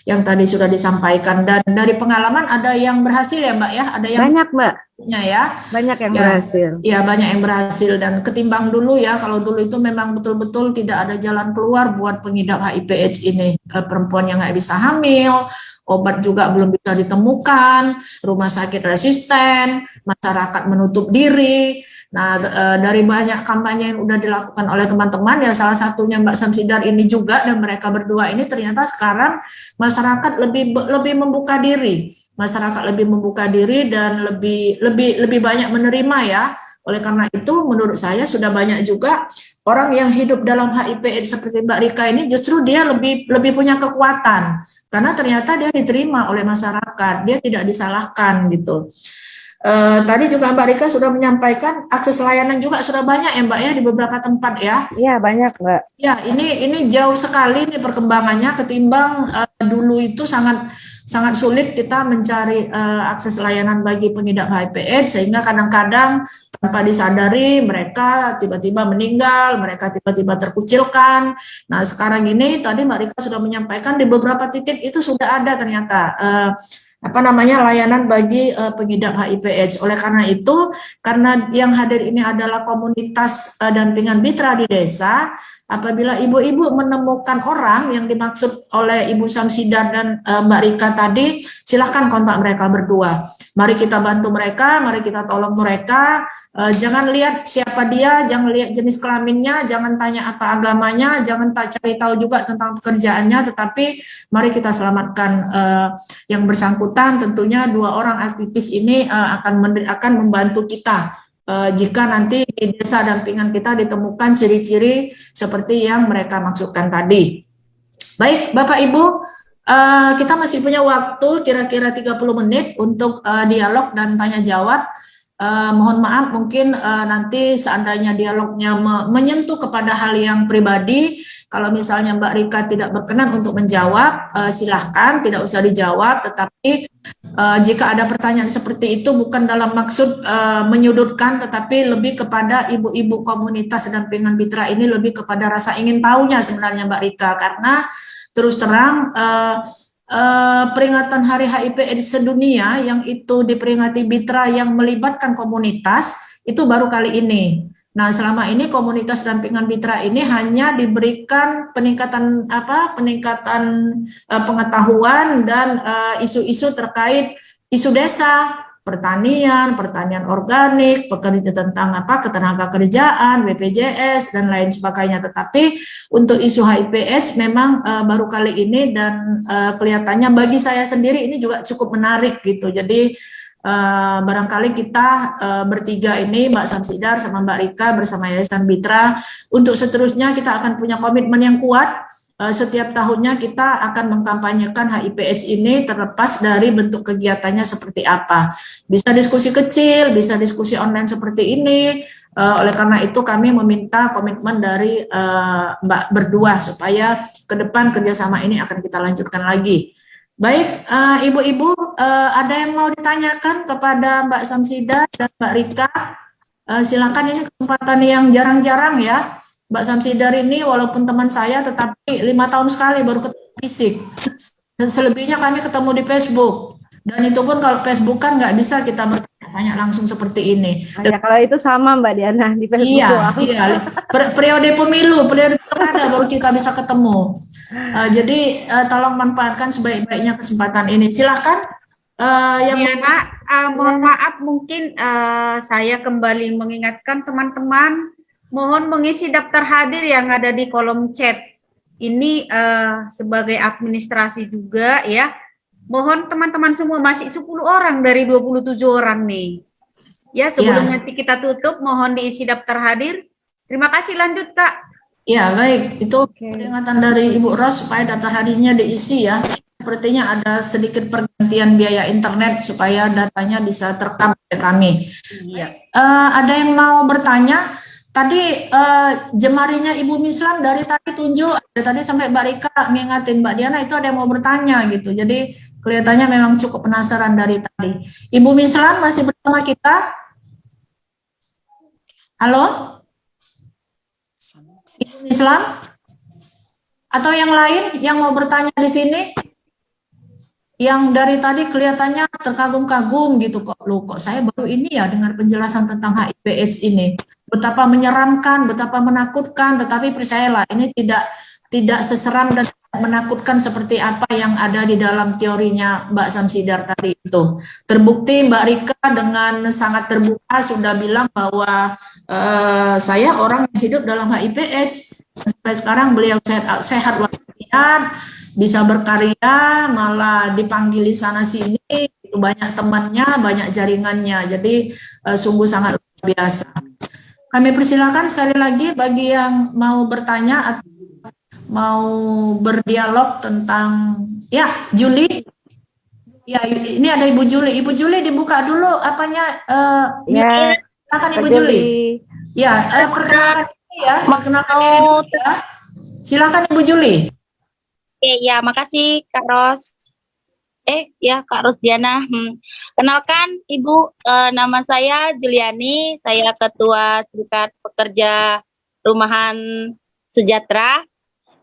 yang tadi sudah disampaikan. Dan dari pengalaman ada yang berhasil ya Mbak ya, ada yang banyak Mbak. Ya, banyak yang ya, berhasil. Ya, banyak yang berhasil dan ketimbang dulu ya, kalau dulu itu memang betul-betul tidak ada jalan keluar buat pengidap HIV/AIDS ini. Perempuan yang nggak bisa hamil, obat juga belum bisa ditemukan, rumah sakit resisten, masyarakat menutup diri. Nah, dari banyak kampanye yang sudah dilakukan oleh teman-teman, ya salah satunya Mbak Samsidar ini juga, dan mereka berdua ini ternyata sekarang masyarakat lebih membuka diri. Masyarakat lebih membuka diri dan lebih banyak menerima ya. Oleh karena itu menurut saya sudah banyak juga orang yang hidup dalam HIV/AIDS seperti Mbak Rika ini, justru dia lebih punya kekuatan karena ternyata dia diterima oleh masyarakat, dia tidak disalahkan gitu. Tadi juga Mbak Rika sudah menyampaikan akses layanan juga sudah banyak ya Mbak ya di beberapa tempat ya. Iya, banyak, Mbak. Ya, ini jauh sekali nih perkembangannya ketimbang dulu itu sangat sangat sulit kita mencari akses layanan bagi pengidap HIV/AIDS sehingga kadang-kadang tanpa disadari mereka tiba-tiba meninggal, mereka tiba-tiba terkucilkan. Nah, sekarang ini tadi Mbak Rika sudah menyampaikan di beberapa titik itu sudah ada ternyata apa namanya layanan bagi pengidap HIV/AIDS. Oleh karena itu, karena yang hadir ini adalah komunitas dampingan mitra di desa, apabila ibu-ibu menemukan orang yang dimaksud oleh Ibu Samsidar dan Mbak Rika tadi, silahkan kontak mereka berdua. Mari kita bantu mereka, mari kita tolong mereka. Jangan lihat siapa dia, jangan lihat jenis kelaminnya, jangan tanya apa agamanya, jangan cari tahu juga tentang pekerjaannya, tetapi mari kita selamatkan yang bersangkutan. Tentunya dua orang aktivis ini akan membantu kita jika nanti di desa dampingan kita ditemukan ciri-ciri seperti yang mereka maksudkan tadi. Baik, Bapak Ibu, kita masih punya waktu kira-kira 30 menit untuk dialog dan tanya jawab. Mohon maaf mungkin nanti seandainya dialognya menyentuh kepada hal yang pribadi, kalau misalnya Mbak Rika tidak berkenan untuk menjawab, silahkan tidak usah dijawab, tetapi jika ada pertanyaan seperti itu bukan dalam maksud menyudutkan, tetapi lebih kepada ibu-ibu komunitas dampingan mitra ini lebih kepada rasa ingin tahunya sebenarnya Mbak Rika, karena terus terang peringatan Hari HIV/AIDS sedunia yang itu diperingati mitra yang melibatkan komunitas itu baru kali ini. Nah, selama ini komunitas dampingan mitra ini hanya diberikan peningkatan pengetahuan dan isu-isu terkait isu desa, pertanian organik, pekerja tentang ketenaga kerjaan, BPJS dan lain sebagainya. Tetapi untuk isu HIV/AIDS memang baru kali ini dan kelihatannya bagi saya sendiri ini juga cukup menarik gitu. Jadi barangkali kita bertiga ini, Mbak Samsidar sama Mbak Rika bersama Yayasan Mitra, untuk seterusnya kita akan punya komitmen yang kuat. Setiap tahunnya kita akan mengkampanyekan HIV/AIDS ini terlepas dari bentuk kegiatannya seperti apa. Bisa diskusi kecil, bisa diskusi online seperti ini. Oleh karena itu kami meminta komitmen dari Mbak berdua supaya ke depan kerjasama ini akan kita lanjutkan lagi. Baik, ibu-ibu, ada yang mau ditanyakan kepada Mbak Samsida dan Mbak Rika? Silakan, ini kesempatan yang jarang-jarang ya. Mbak Samsidar ini walaupun teman saya, tetapi 5 tahun sekali baru ketemu fisik. Dan selebihnya kami ketemu di Facebook. Dan itu pun kalau Facebook kan nggak bisa kita bertanya langsung seperti ini. Ya, kalau itu sama Mbak Diana di Facebook. Iya. Periode pemilu, periode pilkada baru kita bisa ketemu. Jadi tolong manfaatkan sebaik-baiknya kesempatan ini. Silakan. Diana, mohon maaf mungkin saya kembali mengingatkan teman-teman, mohon mengisi daftar hadir yang ada di kolom chat. Ini sebagai administrasi juga ya. Mohon teman-teman semua, masih 10 orang dari 27 orang nih. Ya, sebelum nanti kita tutup, mohon diisi daftar hadir. Terima kasih, lanjut Kak. Ya, baik. Itu peringatan dari Ibu Ros supaya daftar hadirnya diisi ya. Sepertinya ada sedikit pergantian biaya internet supaya datanya bisa terekam oleh kami. Iya. Ada yang mau bertanya? Tadi jemarinya Ibu Mislan dari tadi tunjuk, tadi sampai Mbak Rika ngingatin Mbak Diana itu ada yang mau bertanya gitu. Jadi kelihatannya memang cukup penasaran dari tadi. Ibu Mislan masih bersama kita? Halo? Ibu Mislan? Atau yang lain yang mau bertanya di sini? Yang dari tadi kelihatannya terkagum-kagum gitu, kok saya baru ini ya dengar penjelasan tentang HIV/AIDS ini. Betapa menyeramkan, betapa menakutkan, tetapi percayalah ini tidak seseram dan menakutkan seperti apa yang ada di dalam teorinya Mbak Samsidar tadi itu. Terbukti Mbak Rika dengan sangat terbuka sudah bilang bahwa saya orang yang hidup dalam HIV/AIDS. Sampai sekarang beliau sehat walafiat, bisa berkarya, malah dipanggil di sana sini, banyak temannya, banyak jaringannya. Jadi sungguh sangat luar biasa. Kami persilakan sekali lagi bagi yang mau bertanya atau mau berdialog tentang, ya, Juli, Ya, ini ada Ibu Juli. Ibu Juli dibuka dulu apanya. Ya, Silakan Kak Ibu Juli. Juli. Ya, perkenalkan diri ya. Perkenalkan diri dulu ya. Silakan Ibu Juli. Oke, ya, makasih Kak Ros. Ya Kak Rosdiana. Kenalkan Ibu, nama saya Juliani. Saya Ketua Serikat Pekerja Rumahan Sejahtera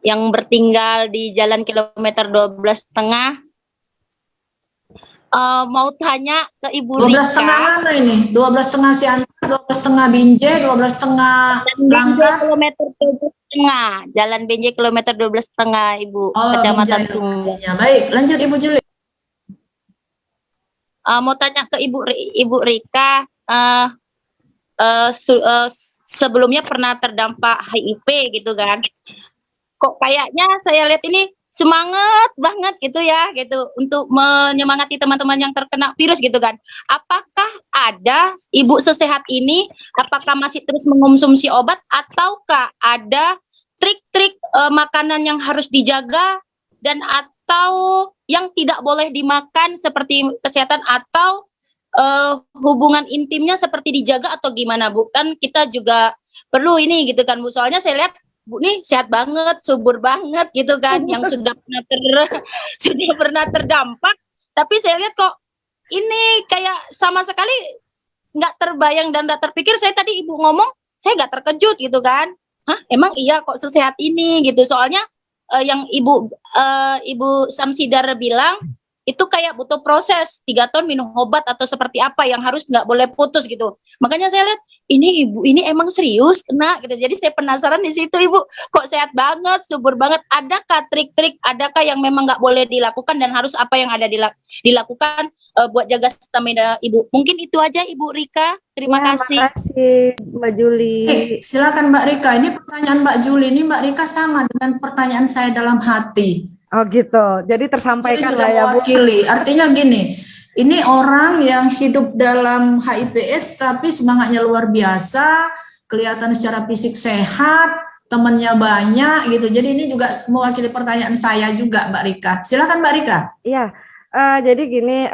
yang bertinggal di Jalan Kilometer 12,5. Mau tanya ke Ibu 12,5 Rika. mana ini? 12,5 Siantar, 12,5 Binjai, 12,5 Langkat. Kilometer 12,5. Jalan Benjai kilometer 12,5 Ibu, Oh, Kecamatan Binjai Sungai. lokasinya. Baik, lanjut Ibu Juli. Mau tanya ke Ibu Rika, sebelumnya pernah terdampak HIV gitu kan? Kok kayaknya saya lihat ini semangat banget gitu ya, gitu untuk menyemangati teman-teman yang terkena virus gitu kan? Apakah ada Ibu sesehat ini? Apakah masih terus mengonsumsi obat ataukah ada trik-trik makanan yang harus dijaga dan atau yang tidak boleh dimakan seperti kesehatan atau hubungan intimnya seperti dijaga atau gimana Bu? Kan kita juga perlu ini gitu kan Bu. Soalnya saya lihat Bu nih sehat banget, subur banget gitu kan, yang sudah pernah terdampak. Tapi saya lihat kok ini kayak sama sekali nggak terbayang dan nggak terpikir. Saya tadi Ibu ngomong, saya nggak terkejut gitu kan. Hah, emang iya kok sesehat ini gitu. Soalnya yang Ibu Samsidar bilang itu kayak butuh proses 3 tahun minum obat atau seperti apa yang harus nggak boleh putus gitu. Makanya saya lihat ini Ibu ini emang serius kena gitu. Jadi saya penasaran di situ Ibu, kok sehat banget, subur banget. Adakah trik-trik, adakah yang memang nggak boleh dilakukan dan harus apa yang ada dilakukan buat jaga stamina Ibu? Mungkin itu aja Ibu Rika. Terima kasih. Terima kasih Mbak Juli. Silakan Mbak Rika. Ini pertanyaan Mbak Juli ini Mbak Rika sama dengan pertanyaan saya dalam hati. Oh gitu, jadi Jadi tersampaikan sudah lah ya Bu. mewakili. Artinya gini, ini orang yang hidup dalam HIV/AIDS tapi semangatnya luar biasa, kelihatan secara fisik sehat, temannya banyak gitu. Jadi ini juga mewakili pertanyaan saya juga Mbak Rika. Silakan Mbak Rika. Iya, jadi gini,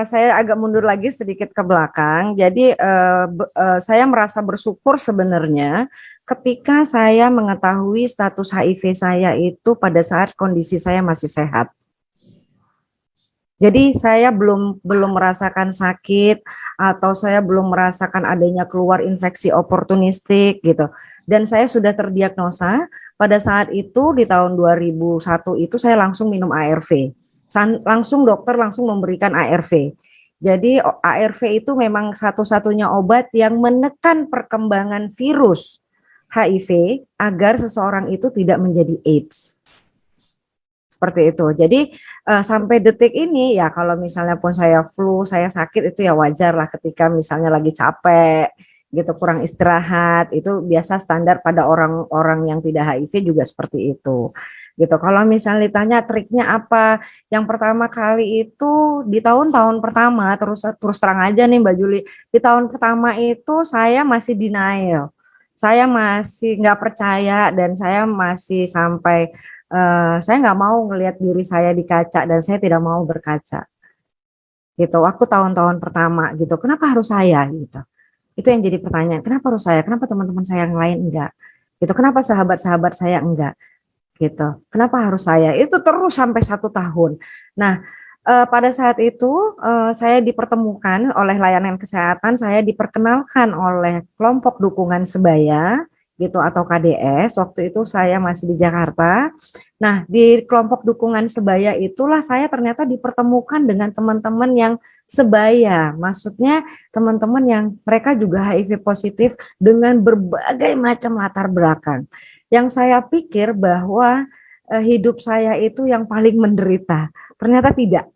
saya agak mundur lagi sedikit ke belakang. Jadi saya merasa bersyukur sebenarnya ketika saya mengetahui status HIV saya itu pada saat kondisi saya masih sehat. Jadi saya belum merasakan sakit atau saya belum merasakan adanya keluar infeksi oportunistik gitu. Dan saya sudah terdiagnosa pada saat itu di tahun 2001 itu saya langsung minum ARV. Langsung dokter langsung memberikan ARV. Jadi ARV itu memang satu-satunya obat yang menekan perkembangan virus HIV agar seseorang itu tidak menjadi AIDS. Seperti itu. Jadi sampai detik ini ya kalau misalnya pun saya flu, saya sakit itu ya wajar lah ketika misalnya lagi capek gitu, kurang istirahat, itu biasa standar pada orang-orang yang tidak HIV juga seperti itu. Gitu. Kalau misalnya ditanya triknya apa? Yang pertama kali itu di tahun-tahun pertama, terus terang aja nih Mbak Juli, di tahun pertama itu saya masih denial. Saya masih nggak percaya dan saya masih sampai saya nggak mau ngelihat diri saya di kaca dan saya tidak mau berkaca. Gitu. Waktu tahun-tahun pertama gitu. Kenapa harus saya gitu? Itu yang jadi pertanyaan. Kenapa harus saya? Kenapa teman-teman saya yang lain enggak? Gitu. Kenapa sahabat-sahabat saya enggak? Gitu. Kenapa harus saya? Itu terus sampai 1 tahun. Nah, pada saat itu saya dipertemukan oleh layanan kesehatan, saya diperkenalkan oleh kelompok dukungan sebaya gitu atau KDS. Waktu itu saya masih di Jakarta. Nah, di kelompok dukungan sebaya itulah saya ternyata dipertemukan dengan teman-teman yang sebaya. Maksudnya teman-teman yang mereka juga HIV positif dengan berbagai macam latar belakang. Yang saya pikir bahwa hidup saya itu yang paling menderita. Ternyata tidak.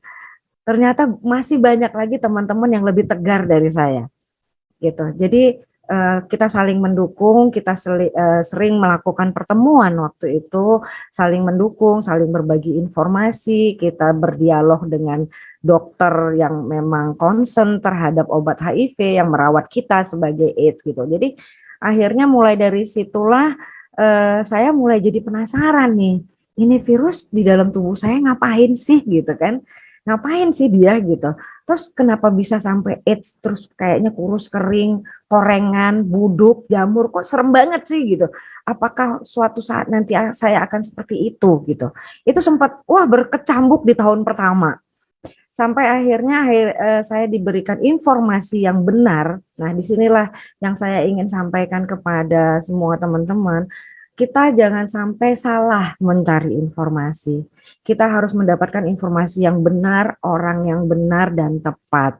Ternyata masih banyak lagi teman-teman yang lebih tegar dari saya. Gitu. Jadi kita saling mendukung, kita sering melakukan pertemuan waktu itu, saling mendukung, saling berbagi informasi, kita berdialog dengan dokter yang memang concern terhadap obat HIV yang merawat kita sebagai AIDS gitu. Jadi akhirnya mulai dari situlah saya mulai jadi penasaran nih, ini virus di dalam tubuh saya ngapain sih gitu kan? ngapain sih dia gitu. Terus kenapa bisa sampai AIDS, terus kayaknya kurus kering, korengan, buduk, jamur, kok serem banget sih gitu. Apakah suatu saat nanti saya akan seperti itu gitu. Itu sempat berkecambuk di tahun pertama. Sampai akhirnya saya diberikan informasi yang benar. Nah, disinilah yang saya ingin sampaikan kepada semua teman-teman. Kita jangan sampai salah mencari informasi. Kita harus mendapatkan informasi yang benar, orang yang benar dan tepat.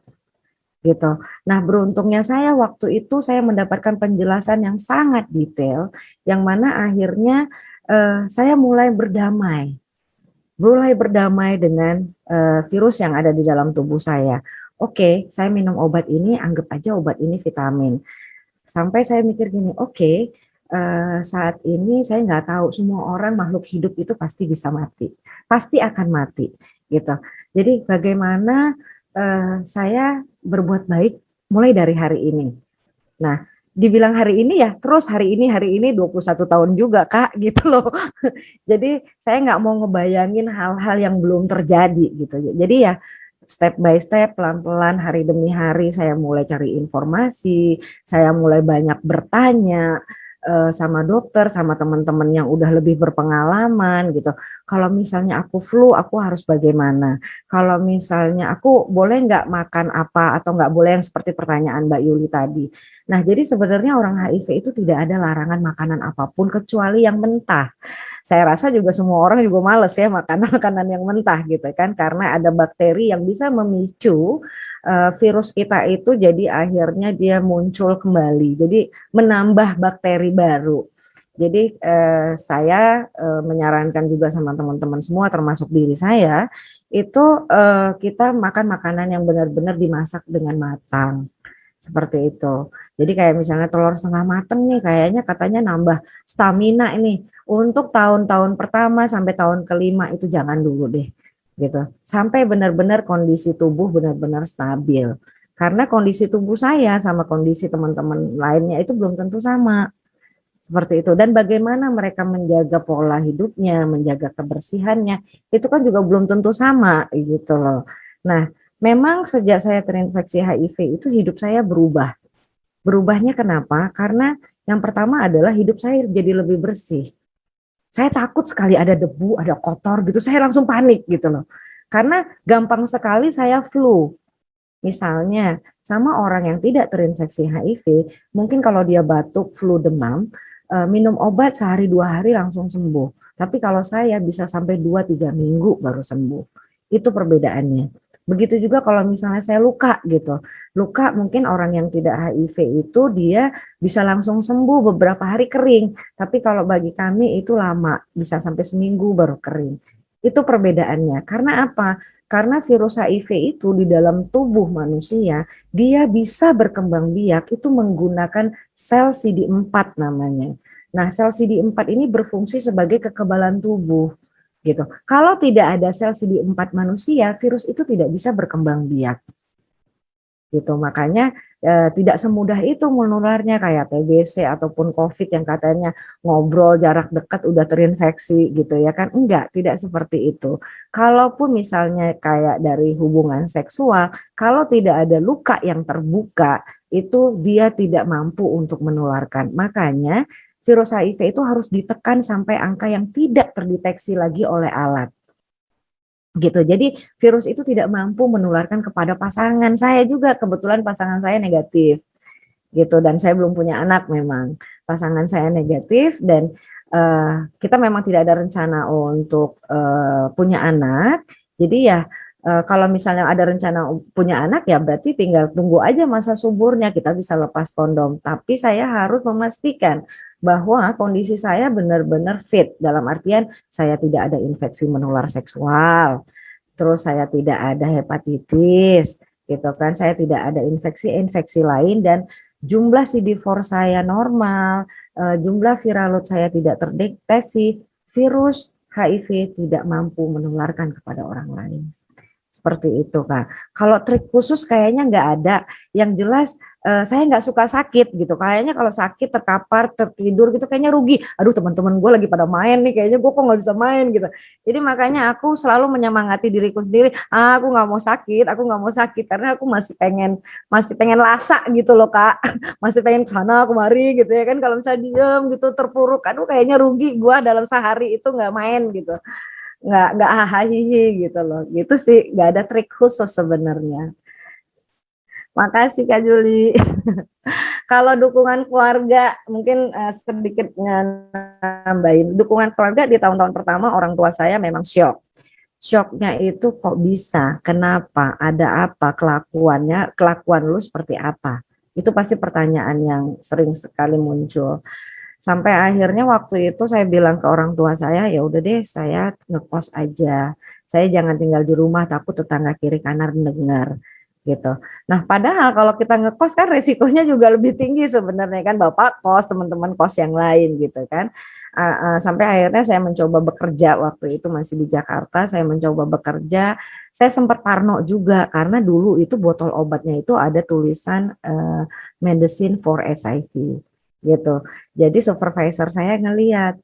Gitu. Nah, beruntungnya saya waktu itu saya mendapatkan penjelasan yang sangat detail, yang mana akhirnya saya mulai berdamai dengan virus yang ada di dalam tubuh saya. Oke, saya minum obat ini, anggap aja obat ini vitamin. Sampai saya mikir gini, oke, saat ini saya nggak tahu semua orang makhluk hidup itu pasti bisa mati, pasti akan mati, gitu. Jadi bagaimana saya berbuat baik mulai dari hari ini. Nah, dibilang hari ini ya, terus hari ini 21 tahun juga Kak, gitu loh. Jadi saya nggak mau ngebayangin hal-hal yang belum terjadi gitu. Jadi ya step by step, pelan-pelan, hari demi hari saya mulai cari informasi, saya mulai banyak bertanya sama dokter, sama teman-teman yang udah lebih berpengalaman gitu. Kalau misalnya aku flu, aku harus bagaimana? Kalau misalnya aku boleh nggak makan apa atau nggak boleh yang seperti pertanyaan Mbak Yuli tadi. Nah, jadi sebenarnya orang HIV itu tidak ada larangan makanan apapun kecuali yang mentah. Saya rasa juga semua orang juga males ya makan makanan yang mentah gitu kan, karena ada bakteri yang bisa memicu virus kita itu jadi akhirnya dia muncul kembali. Jadi menambah bakteri baru. Jadi saya menyarankan juga sama teman-teman semua termasuk diri saya itu kita makan makanan yang benar-benar dimasak dengan matang. Seperti itu. Jadi kayak misalnya telur setengah mateng nih kayaknya katanya nambah stamina ini. Untuk tahun-tahun pertama sampai tahun kelima itu jangan dulu deh. Gitu. Sampai benar-benar kondisi tubuh benar-benar stabil. Karena kondisi tubuh saya sama kondisi teman-teman lainnya itu belum tentu sama. Seperti itu. Dan bagaimana mereka menjaga pola hidupnya, menjaga kebersihannya, itu kan juga belum tentu sama gitu loh. Nah, memang sejak saya terinfeksi HIV itu hidup saya berubah. Berubahnya kenapa? Karena yang pertama adalah hidup saya jadi lebih bersih. Saya takut sekali ada debu, ada kotor gitu, saya langsung panik gitu loh. Karena gampang sekali saya flu. Misalnya sama orang yang tidak terinfeksi HIV, mungkin kalau dia batuk, flu, demam, minum obat sehari 2 hari langsung sembuh. Tapi kalau saya bisa sampai 2-3 minggu baru sembuh. Itu perbedaannya. Begitu juga kalau misalnya saya luka gitu. Luka mungkin orang yang tidak HIV itu dia bisa langsung sembuh beberapa hari kering. Tapi kalau bagi kami itu lama, bisa sampai seminggu baru kering. Itu perbedaannya. Karena apa? Karena virus HIV itu di dalam tubuh manusia, dia bisa berkembang biak itu menggunakan sel CD4 namanya. Nah, sel CD4 ini berfungsi sebagai kekebalan tubuh. Gitu. Kalau tidak ada sel CD4 manusia, virus itu tidak bisa berkembang biak. Gitu. Makanya tidak semudah itu menularnya kayak TBC ataupun COVID yang katanya ngobrol jarak dekat udah terinfeksi gitu ya kan. Enggak, tidak seperti itu. Kalaupun misalnya kayak dari hubungan seksual, kalau tidak ada luka yang terbuka, itu dia tidak mampu untuk menularkan. Makanya virus HIV itu harus ditekan sampai angka yang tidak terdeteksi lagi oleh alat. Gitu. Jadi virus itu tidak mampu menularkan kepada pasangan. Saya juga kebetulan pasangan saya negatif. Gitu, dan saya belum punya anak memang. Pasangan saya negatif dan kita memang tidak ada rencana untuk punya anak. Jadi ya kalau misalnya ada rencana punya anak ya berarti tinggal tunggu aja masa suburnya kita bisa lepas kondom. Tapi saya harus memastikan bahwa kondisi saya benar-benar fit dalam artian saya tidak ada infeksi menular seksual, terus saya tidak ada hepatitis, gitu kan, saya tidak ada infeksi lain dan jumlah CD4 saya normal, jumlah viral load saya tidak terdeteksi, virus HIV tidak mampu menularkan kepada orang lain. Seperti itu Kak. Kalau trik khusus kayaknya nggak ada. Yang jelas saya nggak suka sakit gitu, kayaknya kalau sakit terkapar tertidur gitu kayaknya rugi. Aduh, teman-teman gue lagi pada main nih, kayaknya gue kok nggak bisa main gitu. Jadi makanya aku selalu menyemangati diriku sendiri, aku nggak mau sakit, aku nggak mau sakit, karena aku masih pengen lasak gitu loh Kak, masih pengen kesana kemari gitu ya kan. Kalau misalnya diem gitu terpuruk, aduh kayaknya rugi gue dalam sehari itu nggak main gitu, nggak hahaha gitu loh. Gitu sih, nggak ada trik khusus sebenarnya. Makasih Kak Juli. Kalau dukungan keluarga, mungkin sedikit nambahin. Dukungan keluarga di tahun-tahun pertama orang tua saya memang syok. Syoknya itu kok bisa, kenapa, ada apa, kelakuan lu seperti apa. Itu pasti pertanyaan yang sering sekali muncul. Sampai akhirnya waktu itu saya bilang ke orang tua saya, ya udah deh saya ngekos aja. Saya jangan tinggal di rumah, takut tetangga kiri kanan dengar gitu. Nah, padahal kalau kita ngekos kan resikonya juga lebih tinggi sebenarnya kan, Bapak kos, teman-teman kos yang lain gitu kan. Sampai akhirnya saya mencoba bekerja waktu itu masih di Jakarta, saya mencoba bekerja. Saya sempat parno juga karena dulu itu botol obatnya itu ada tulisan medicine for SIV gitu. Jadi supervisor saya ngelihat,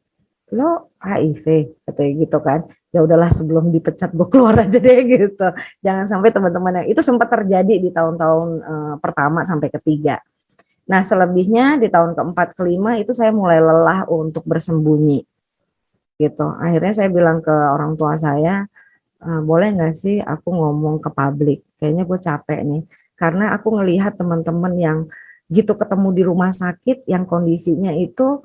lo HIV katanya gitu kan. Ya udahlah sebelum dipecat gue keluar aja deh gitu. Jangan sampai teman-teman yang itu sempat terjadi di tahun-tahun pertama sampai ketiga. Nah, selebihnya di tahun keempat kelima itu saya mulai lelah untuk bersembunyi gitu. Akhirnya saya bilang ke orang tua saya, boleh nggak sih aku ngomong ke publik? Kayaknya gue capek nih. Karena aku ngelihat teman-teman yang gitu ketemu di rumah sakit yang kondisinya itu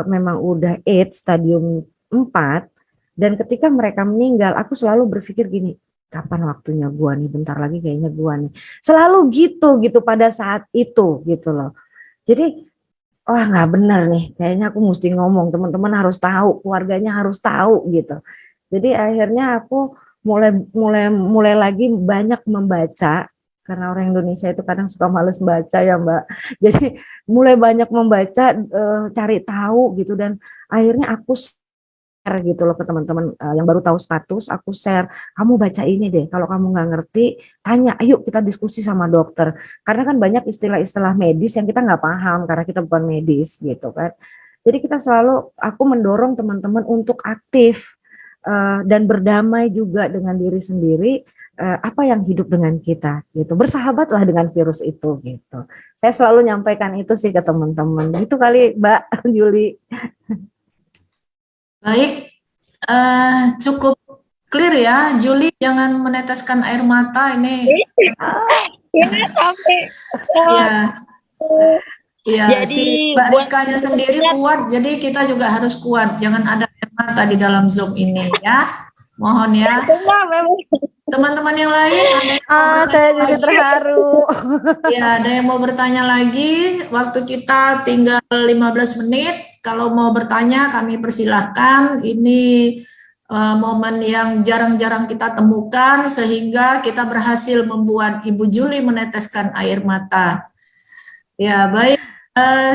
memang udah AIDS stadium 4, dan ketika mereka meninggal, aku selalu berpikir gini, kapan waktunya gua nih, bentar lagi kayaknya gua nih. Selalu gitu pada saat itu gitu loh. Jadi, wah nggak benar nih, kayaknya aku mesti ngomong, teman-teman harus tahu, keluarganya harus tahu gitu. Jadi akhirnya aku mulai lagi banyak membaca, karena orang Indonesia itu kadang suka males baca ya Mbak. Jadi mulai banyak membaca, cari tahu gitu, dan akhirnya aku share gitu loh ke teman-teman yang baru tahu status, aku share, kamu baca ini deh, kalau kamu nggak ngerti, tanya, ayo kita diskusi sama dokter. Karena kan banyak istilah-istilah medis yang kita nggak paham karena kita bukan medis gitu kan. Jadi kita selalu, aku mendorong teman-teman untuk aktif dan berdamai juga dengan diri sendiri, apa yang hidup dengan kita gitu. Bersahabatlah dengan virus itu gitu. Saya selalu nyampaikan itu sih ke teman-teman. Itu kali Mbak Juli. Baik, cukup clear ya, Juli, jangan meneteskan air mata ini. Ya sampai. Ya, ya, Jadi si Mbak buat Rikanya sendiri kuat, jadi kita juga harus kuat. Jangan ada air mata di dalam Zoom ini ya. Mohon ya. semua memang. Teman-teman yang lain ada yang mau bertanya Saya jadi lagi? terharu. Ya, ada yang mau bertanya lagi? Waktu kita tinggal 15 menit. Kalau mau bertanya kami persilahkan. Ini momen yang jarang-jarang kita temukan sehingga kita berhasil membuat Ibu Juli meneteskan air mata. Ya, baik.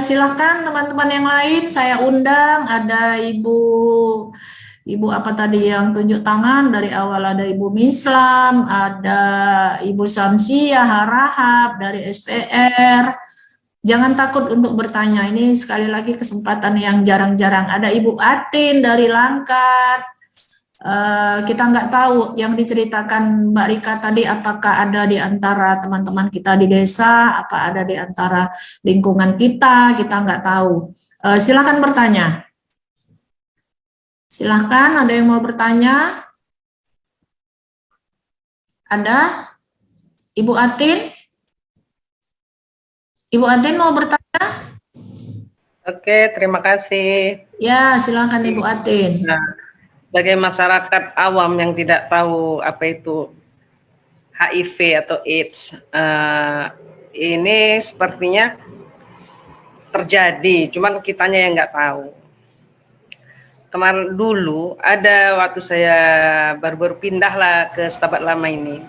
Silahkan teman-teman yang lain, saya undang. Ada Ibu apa tadi yang tunjuk tangan dari awal, ada Ibu Mislam, ada Ibu Samsia Harahap dari SPR. Jangan takut untuk bertanya, ini sekali lagi kesempatan yang jarang-jarang. Ada Ibu Atin dari Langkat. Kita nggak tahu yang diceritakan Mbak Rika tadi apakah ada di antara teman-teman kita di desa, apa ada di antara lingkungan kita nggak tahu. Silakan bertanya. Silakan, ada yang mau bertanya? Ada? Ibu Atin? Ibu Atin mau bertanya? Oke, terima kasih. Ya, silakan Ibu Atin. Nah, sebagai masyarakat awam yang tidak tahu apa itu HIV atau AIDS, ini sepertinya terjadi, cuman kitanya yang nggak tahu. Kemarin dulu ada waktu saya baru pindah lah ke Stabat Lama ini,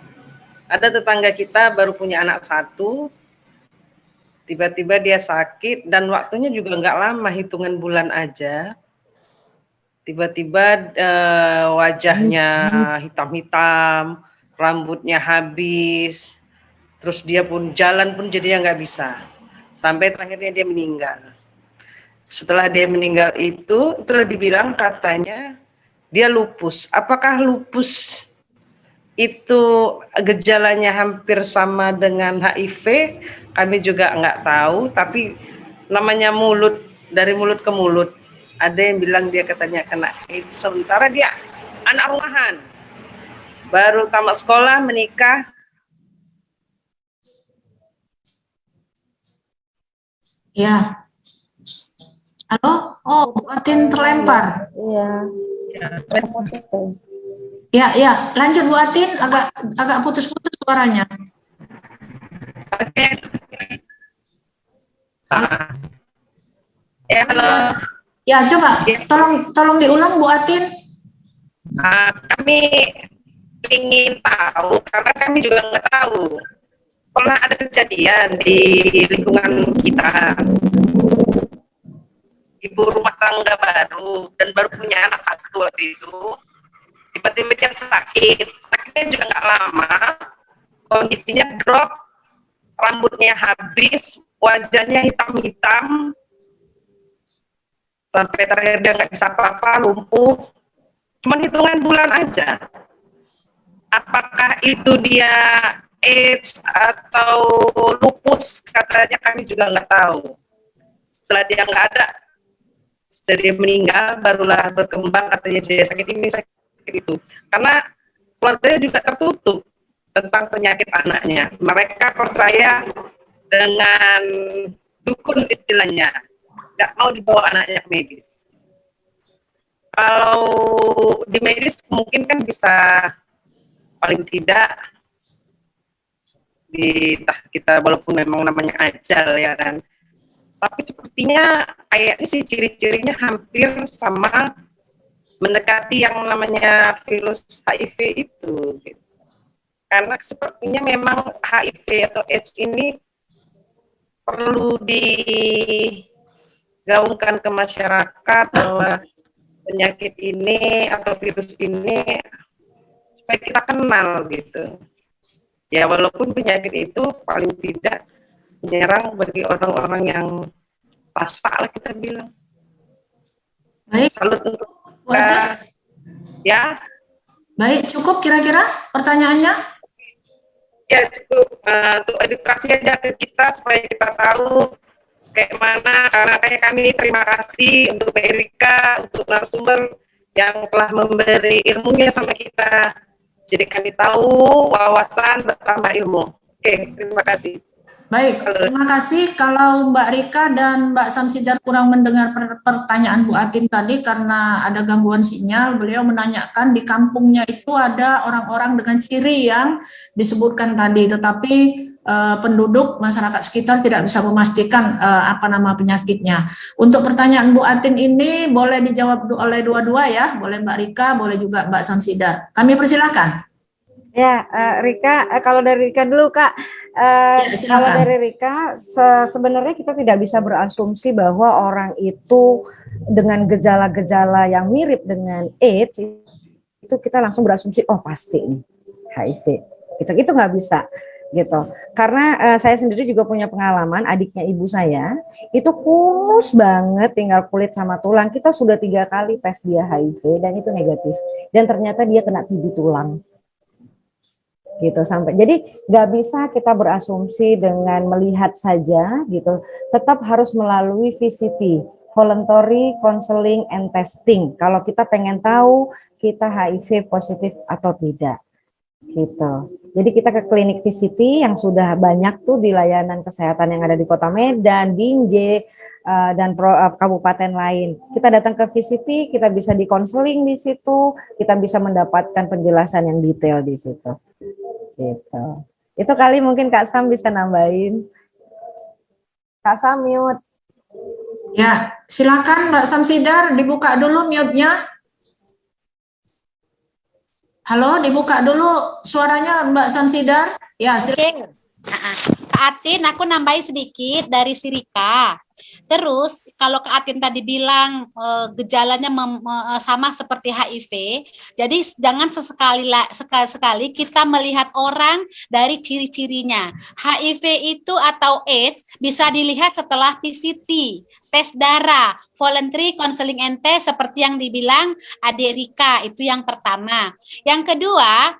ada tetangga kita baru punya anak satu, tiba-tiba dia sakit dan waktunya juga nggak lama, hitungan bulan aja. Tiba-tiba wajahnya hitam-hitam, rambutnya habis, Terus dia pun jalan pun jadinya nggak bisa. Sampai terakhirnya dia meninggal. Setelah dia meninggal itulah dibilang katanya dia lupus. Apakah lupus itu gejalanya hampir sama dengan HIV? Kami juga nggak tahu. Tapi namanya dari mulut ke mulut. Ada yang bilang dia katanya kena AIDS. Sementara dia anak rumahan. Baru tamat sekolah, menikah. Ya. Halo? Oh, Bu Atin terlempar. Iya. Terputus tuh. Ya, ya. Lanjut Bu Atin, agak putus-putus suaranya. Ya, halo. Ya, coba tolong diulang Bu Atin. Kami ingin tahu karena kami juga nggak tahu. Pernah ada kejadian di lingkungan kita, ibu rumah tangga baru dan baru punya anak satu waktu itu, tiba-tiba dia sakitnya juga nggak lama, kondisinya drop, rambutnya habis, wajahnya hitam-hitam, sampai terakhir dia nggak bisa apa-apa, lumpuh, cuman hitungan bulan aja. Apakah itu dia AIDS atau lupus, katanya kami juga nggak tahu. Setelah dia nggak ada, setelah dia meninggal, barulah berkembang katanya dia sakit ini, sakit itu. Karena keluarganya juga tertutup tentang penyakit anaknya. Mereka percaya dengan dukun istilahnya, nggak mau dibawa anaknya ke medis. Kalau di medis mungkin kan bisa paling tidak kita walaupun memang namanya ajal ya kan, tapi sepertinya kayaknya sih ciri-cirinya hampir sama mendekati yang namanya virus HIV itu gitu. Karena sepertinya memang HIV atau AIDS ini perlu digaungkan ke masyarakat bahwa penyakit ini atau virus ini supaya kita kenal gitu. Ya walaupun penyakit itu paling tidak menyerang bagi orang-orang yang pasak lah kita bilang. Baik. Salut untuk Bu Atin. ya. Baik, cukup kira-kira pertanyaannya? Ya cukup untuk edukasi aja ke kita supaya kita tahu kayak mana. Karena kayak kami terima kasih untuk Mbak Erika, untuk narasumber yang telah memberi ilmunya sama kita. Jadi kami tahu wawasan bertambah ilmu. Oke, terima kasih. Baik, terima kasih. Kalau Mbak Rika dan Mbak Samsidar kurang mendengar pertanyaan Bu Atin tadi karena ada gangguan sinyal, beliau menanyakan di kampungnya itu ada orang-orang dengan ciri yang disebutkan tadi, tetapi penduduk masyarakat sekitar tidak bisa memastikan apa nama penyakitnya. Untuk pertanyaan Bu Atin ini boleh dijawab oleh dua-dua ya, boleh Mbak Rika, boleh juga Mbak Samsidar. Kami persilakan. Ya, Rika, kalau dari Rika dulu Kak, kalau dari Rika, sebenarnya kita tidak bisa berasumsi bahwa orang itu dengan gejala-gejala yang mirip dengan AIDS, itu kita langsung berasumsi, oh pasti ini HIV, itu nggak bisa, gitu. Karena saya sendiri juga punya pengalaman, adiknya ibu saya, itu kurus banget, tinggal kulit sama tulang, kita sudah 3 kali tes dia HIV, dan itu negatif, dan ternyata dia kena TB tulang. Gitu sampai jadi nggak bisa kita berasumsi dengan melihat saja gitu, tetap harus melalui VCT, voluntary counseling and testing, kalau kita pengen tahu kita HIV positif atau tidak gitu. Jadi kita ke klinik VCT yang sudah banyak tuh di layanan kesehatan yang ada di Kota Medan, Binjai, dan kabupaten lain. Kita datang ke VCT, kita bisa di konseling di situ, kita bisa mendapatkan penjelasan yang detail di situ. Gitu. Itu kali mungkin Kak Sam bisa nambahin. Kak Sam mute. Ya, silakan Mbak Samsidar, dibuka dulu mute-nya. Halo, dibuka dulu suaranya Mbak Samsidar. Ya, silakan. Kak Atin, aku nambahin sedikit dari si Rika. Terus kalau Kak Atin tadi bilang gejalanya sama seperti HIV, jadi jangan sekali kita melihat orang dari ciri-cirinya. HIV itu atau AIDS bisa dilihat setelah PCT, tes darah, voluntary counseling and test seperti yang dibilang Adik Rika, itu yang pertama. Yang kedua,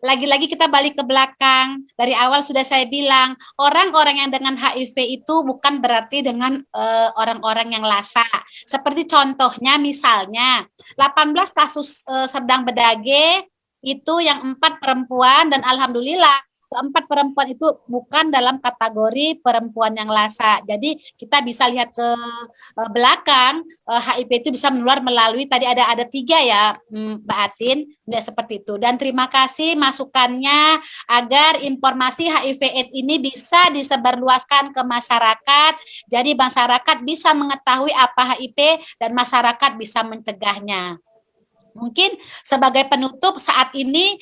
lagi-lagi kita balik ke belakang. Dari awal sudah saya bilang, orang-orang yang dengan HIV itu bukan berarti dengan orang-orang yang lasa. Seperti contohnya misalnya 18 kasus sedang bedage, itu yang 4 perempuan, dan alhamdulillah keempat perempuan itu bukan dalam kategori perempuan yang lasa. Jadi kita bisa lihat ke belakang, HIV itu bisa menular melalui tadi ada 3 ya Mbak Atin, tidak seperti itu. Dan terima kasih masukannya agar informasi HIV/AIDS ini bisa disebarluaskan ke masyarakat. Jadi masyarakat bisa mengetahui apa HIV dan masyarakat bisa mencegahnya. Mungkin sebagai penutup saat ini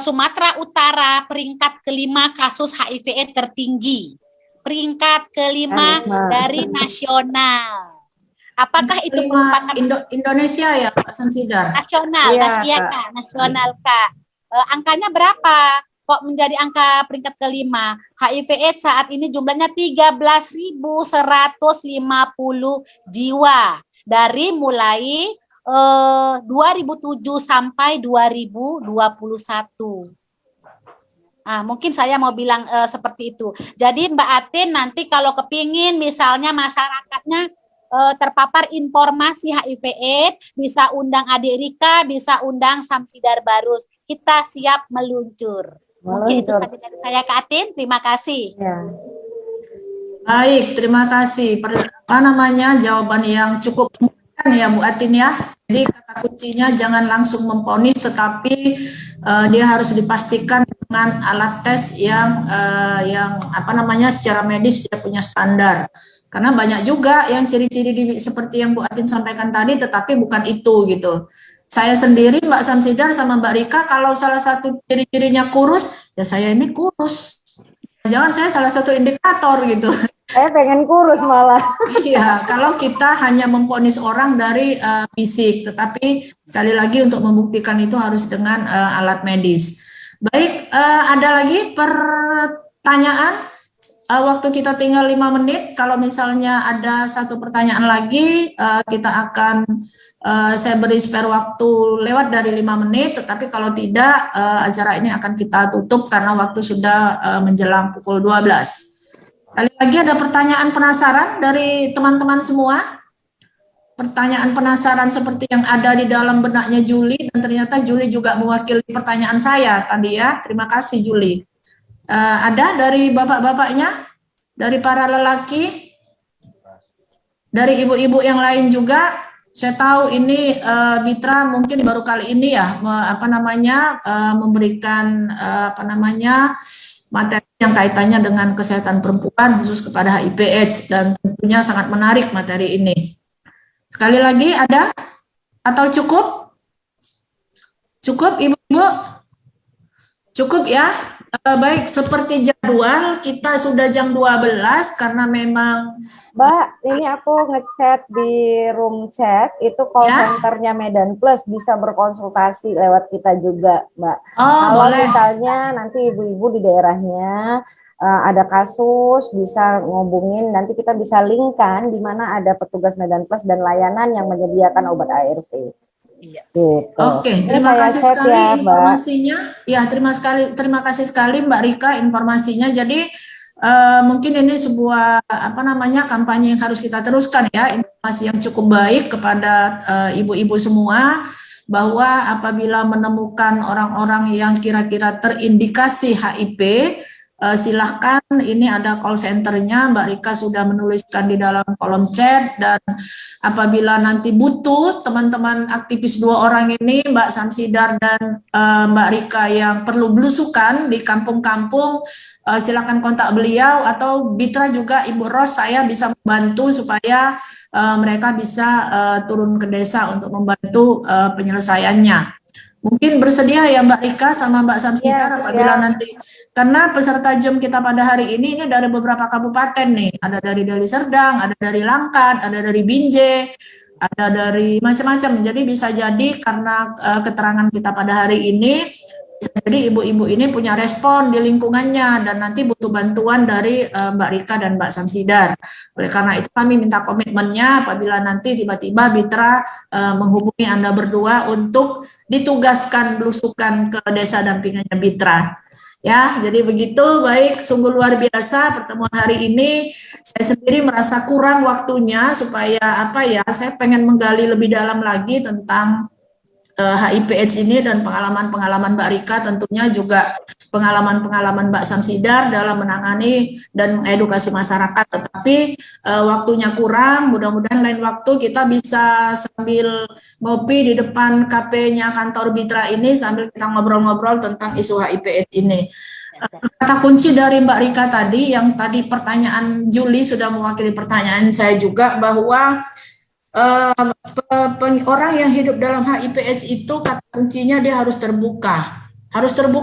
Sumatera Utara peringkat kelima kasus HIV/AIDS tertinggi, peringkat kelima dari nasional. Apakah itu merupakan Indonesia ya Pak Samsidar? Nasional, Iya, nasional Kak. Angkanya berapa? Kok menjadi angka peringkat kelima? HIV/AIDS saat ini jumlahnya 13.150 jiwa dari mulai 2007 sampai 2021. Nah, mungkin saya mau bilang seperti itu. Jadi Mbak Atin nanti kalau kepingin misalnya masyarakatnya terpapar informasi HIV/AIDS, bisa undang Adik Rika, bisa undang Samsidar Barus. Kita siap meluncur. Mungkin itu saja dari saya Kak Atin. Terima kasih. Ya. Baik, terima kasih. Jawaban yang cukup memuaskan ya Bu Atin ya. Jadi kata kuncinya jangan langsung memponis, tetapi dia harus dipastikan dengan alat tes yang secara medis dia punya standar. Karena banyak juga yang ciri-ciri seperti yang Bu Atin sampaikan tadi, tetapi bukan itu gitu. Saya sendiri, Mbak Samsidar sama Mbak Rika, kalau salah satu ciri-cirinya kurus, ya saya ini kurus. Jangan saya salah satu indikator gitu. Saya pengen kurus malah. Iya, kalau kita hanya memvonis orang dari fisik, tetapi sekali lagi untuk membuktikan itu harus dengan alat medis. Baik, ada lagi pertanyaan? Waktu kita tinggal 5 menit. Kalau misalnya ada satu pertanyaan lagi, kita akan saya beri spare waktu lewat dari 5 menit. Tetapi kalau tidak, acara ini akan kita tutup karena waktu sudah menjelang pukul 12. Kali lagi ada pertanyaan penasaran dari teman-teman semua? Pertanyaan penasaran seperti yang ada di dalam benaknya Juli, dan ternyata Juli juga mewakili pertanyaan saya tadi ya. Terima kasih Juli. Ada dari bapak-bapaknya, dari para lelaki, dari ibu-ibu yang lain juga. Saya tahu ini Mitra mungkin baru kali ini ya memberikan materi yang kaitannya dengan kesehatan perempuan khusus kepada HIV/AIDS, dan tentunya sangat menarik materi ini. Sekali lagi ada atau cukup? Cukup Ibu-ibu? Cukup ya? Baik, seperti jadwal kita sudah jam 12 karena memang Mbak, ini aku ngechat di room chat, itu call centernya Medan Plus, bisa berkonsultasi lewat kita juga, Mbak. Kalau boleh. misalnya nanti ibu-ibu di daerahnya ada kasus, bisa ngobungin, nanti kita bisa linkkan di mana ada petugas Medan Plus dan layanan yang menyediakan obat ARV. Iya. Gitu. Oke, terima kasih sekali informasinya. Ya, terima kasih sekali Mbak Rika informasinya. Jadi mungkin ini sebuah kampanye yang harus kita teruskan ya, informasi yang cukup baik kepada ibu-ibu semua, bahwa apabila menemukan orang-orang yang kira-kira terindikasi HIV, silahkan, ini ada call centernya, Mbak Rika sudah menuliskan di dalam kolom chat, dan apabila nanti butuh teman-teman aktivis 2 orang ini, Mbak Samsidar dan Mbak Rika yang perlu belusukan di kampung-kampung, silakan kontak beliau, atau Mitra juga Ibu Ros, saya bisa membantu supaya mereka bisa turun ke desa untuk membantu penyelesaiannya. Mungkin bersedia ya Mbak Rika sama Mbak Samsidar apabila nanti, karena peserta Zoom kita pada hari ini dari beberapa kabupaten nih, ada dari Deli Serdang, ada dari Langkat, ada dari Binjai, ada dari macam-macam. Jadi bisa jadi karena keterangan kita pada hari ini, jadi ibu-ibu ini punya respon di lingkungannya dan nanti butuh bantuan dari Mbak Rika dan Mbak Samsidar. Oleh karena itu kami minta komitmennya apabila nanti tiba-tiba Bitra menghubungi Anda berdua untuk ditugaskan belusukan ke desa dampingannya Bitra. Ya, jadi begitu. Baik, sungguh luar biasa pertemuan hari ini. Saya sendiri merasa kurang waktunya supaya saya pengen menggali lebih dalam lagi tentang HIPH ini dan pengalaman-pengalaman Mbak Rika, tentunya juga pengalaman-pengalaman Mbak Samsidar dalam menangani dan mengedukasi masyarakat. Tetapi waktunya kurang, mudah-mudahan lain waktu kita bisa sambil ngopi di depan KP-nya kantor Bitra ini sambil kita ngobrol-ngobrol tentang isu HIPH ini. Kata kunci dari Mbak Rika tadi, yang tadi pertanyaan Juli sudah mewakili pertanyaan saya juga, bahwa orang yang hidup dalam HIPH itu kata kuncinya dia harus terbuka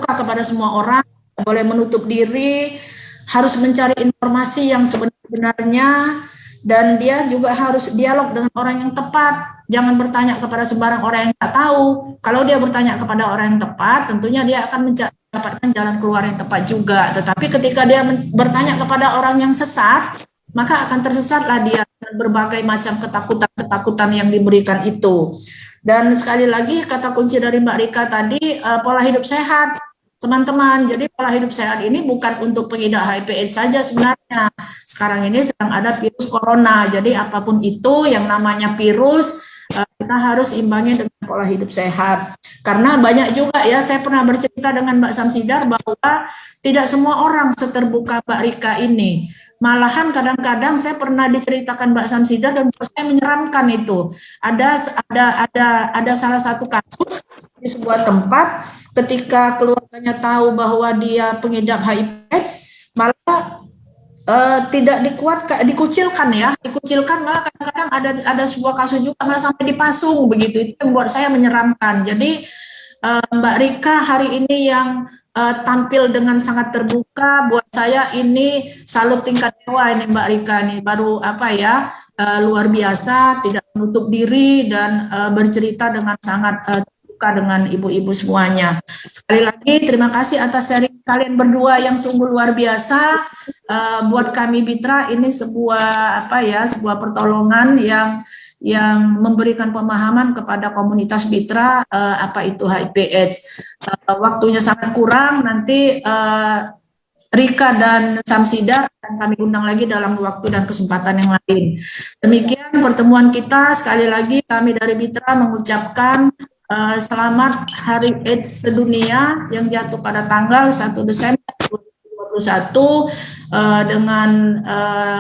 kepada semua orang, boleh menutup diri, harus mencari informasi yang sebenarnya, dan dia juga harus dialog dengan orang yang tepat. Jangan bertanya kepada sembarang orang yang tak tahu. Kalau dia bertanya kepada orang yang tepat, tentunya dia akan mendapatkan jalan keluar yang tepat juga. Tetapi ketika dia bertanya kepada orang yang sesat, maka akan tersesatlah dia dengan berbagai macam ketakutan yang diberikan itu. Dan sekali lagi kata kunci dari Mbak Rika tadi, pola hidup sehat, teman-teman. Jadi pola hidup sehat ini bukan untuk pengidap HIPH saja sebenarnya. Sekarang ini sedang ada virus corona. Jadi apapun itu yang namanya virus, kita harus imbangi dengan pola hidup sehat. Karena banyak juga ya, saya pernah bercerita dengan Mbak Samsidar bahwa tidak semua orang seterbuka Mbak Rika ini. Malahan kadang-kadang saya pernah diceritakan Mbak Samsidar dan saya menyeramkan itu. Ada salah satu kasus di sebuah tempat ketika keluarganya tahu bahwa dia pengidap HIV, malah tidak dikucilkan, malah kadang-kadang ada sebuah kasus juga malah sampai dipasung begitu. Itu yang buat saya menyeramkan. Jadi Mbak Rika hari ini yang tampil dengan sangat terbuka, buat saya ini salut tingkat dewa ini Mbak Rika nih, baru luar biasa, tidak menutup diri dan bercerita dengan sangat terbuka dengan ibu-ibu semuanya. Sekali lagi terima kasih atas sharing kalian berdua yang sungguh luar biasa. Buat kami Bitra ini sebuah pertolongan yang memberikan pemahaman kepada komunitas Bitra apa itu HIPH. Waktunya sangat kurang, nanti Rika dan Samsidar akan kami undang lagi dalam waktu dan kesempatan yang lain. Demikian pertemuan kita. Sekali lagi kami dari Bitra mengucapkan selamat Hari AIDS sedunia yang jatuh pada tanggal 1 Desember 2021 dengan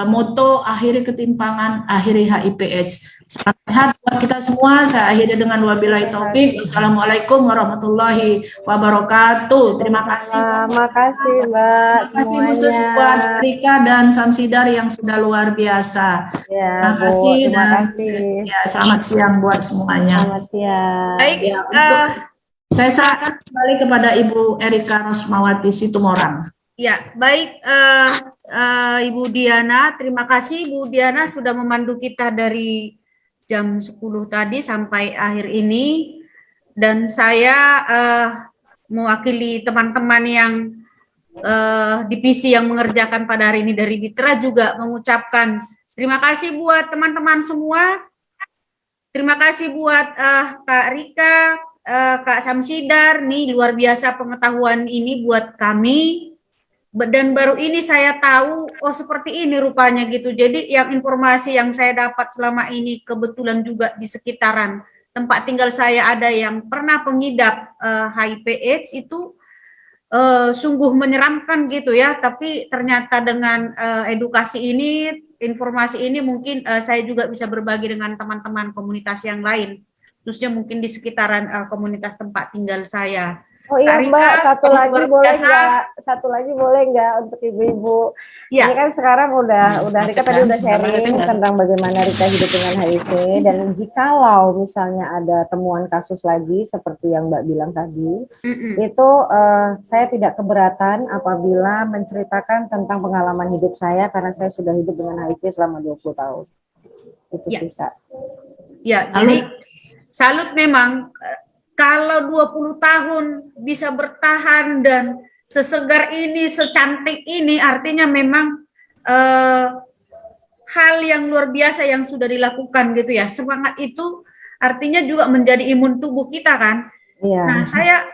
moto akhiri ketimpangan, akhiri HIPH. Salam sehat buat kita semua. Saya akhiri dengan wabillahi taufik. Wassalamualaikum warahmatullahi wabarakatuh. Terima kasih. Terima kasih Mbak. Terima kasih khusus buat Rika dan Samsidar yang sudah luar biasa. Ya, terima kasih. Terima kasih. Ya, selamat siang buat semuanya. Selamat siang. Baik, Ya, saya serahkan kembali kepada Ibu Erika Rosmawati Situmorang. ya, baik Ibu Diana, terima kasih Ibu Diana sudah memandu kita dari jam 10 tadi sampai akhir ini, dan saya mewakili teman-teman yang divisi yang mengerjakan pada hari ini dari Bitra juga mengucapkan terima kasih buat teman-teman semua. Terima kasih buat Kak Rika, Kak Samsidar, nih luar biasa pengetahuan ini buat kami. Dan baru ini saya tahu, oh seperti ini rupanya gitu. Jadi yang informasi yang saya dapat selama ini kebetulan juga di sekitaran tempat tinggal saya ada yang pernah pengidap HIV/AIDS itu sungguh menyeramkan gitu ya. Tapi ternyata dengan edukasi ini, informasi ini mungkin saya juga bisa berbagi dengan teman-teman komunitas yang lain, khususnya mungkin di sekitaran komunitas tempat tinggal saya. Oh iya Kak Mbak, Rika, satu kamu lagi luar boleh biasa. nggak? Satu lagi boleh nggak untuk ibu-ibu? Ya. Ini kan sekarang udah Rika tadi udah sharing tentang bagaimana Rika hidup dengan HIV, dan jikalau misalnya ada temuan kasus lagi seperti yang Mbak bilang tadi, itu saya tidak keberatan apabila menceritakan tentang pengalaman hidup saya karena saya sudah hidup dengan HIV selama 20 tahun. Itu Ya. sih Kak. Ya, jadi salut memang kalau 20 tahun bisa bertahan dan sesegar ini, secantik ini, artinya memang hal yang luar biasa yang sudah dilakukan gitu ya. Semangat itu artinya juga menjadi imun tubuh kita kan. Iya. Nah, saya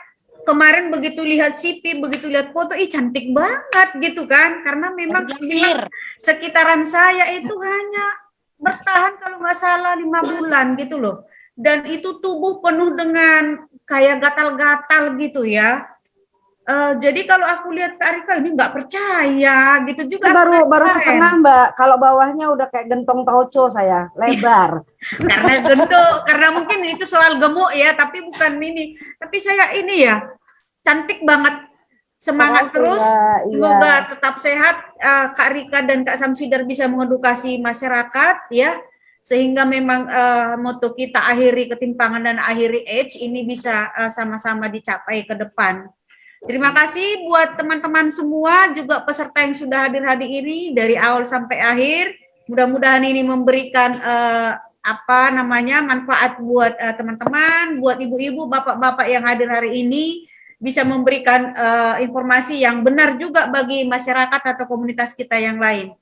kemarin begitu lihat CP, begitu lihat foto, ih cantik banget gitu kan. Karena memang sekitaran saya itu hanya bertahan kalau nggak salah 5 bulan gitu loh. Dan itu tubuh penuh dengan kayak gatal-gatal gitu ya. Jadi kalau aku lihat Kak Rika ini nggak percaya gitu juga. Baru setengah Mbak, kalau bawahnya udah kayak gentong tauco saya, lebar. Karena gendut, karena mungkin itu soal gemuk ya, tapi bukan ini. Tapi saya ini ya, cantik banget. Semangat terus, semoga tetap sehat. Kak Rika dan Kak Samsidar bisa mengedukasi masyarakat ya, sehingga memang moto kita akhiri ketimpangan dan akhiri AIDS ini bisa sama-sama dicapai ke depan. Terima kasih buat teman-teman semua, juga peserta yang sudah hadir ini dari awal sampai akhir. Mudah-mudahan ini memberikan manfaat buat teman-teman, buat ibu-ibu, bapak-bapak yang hadir hari ini, bisa memberikan informasi yang benar juga bagi masyarakat atau komunitas kita yang lain.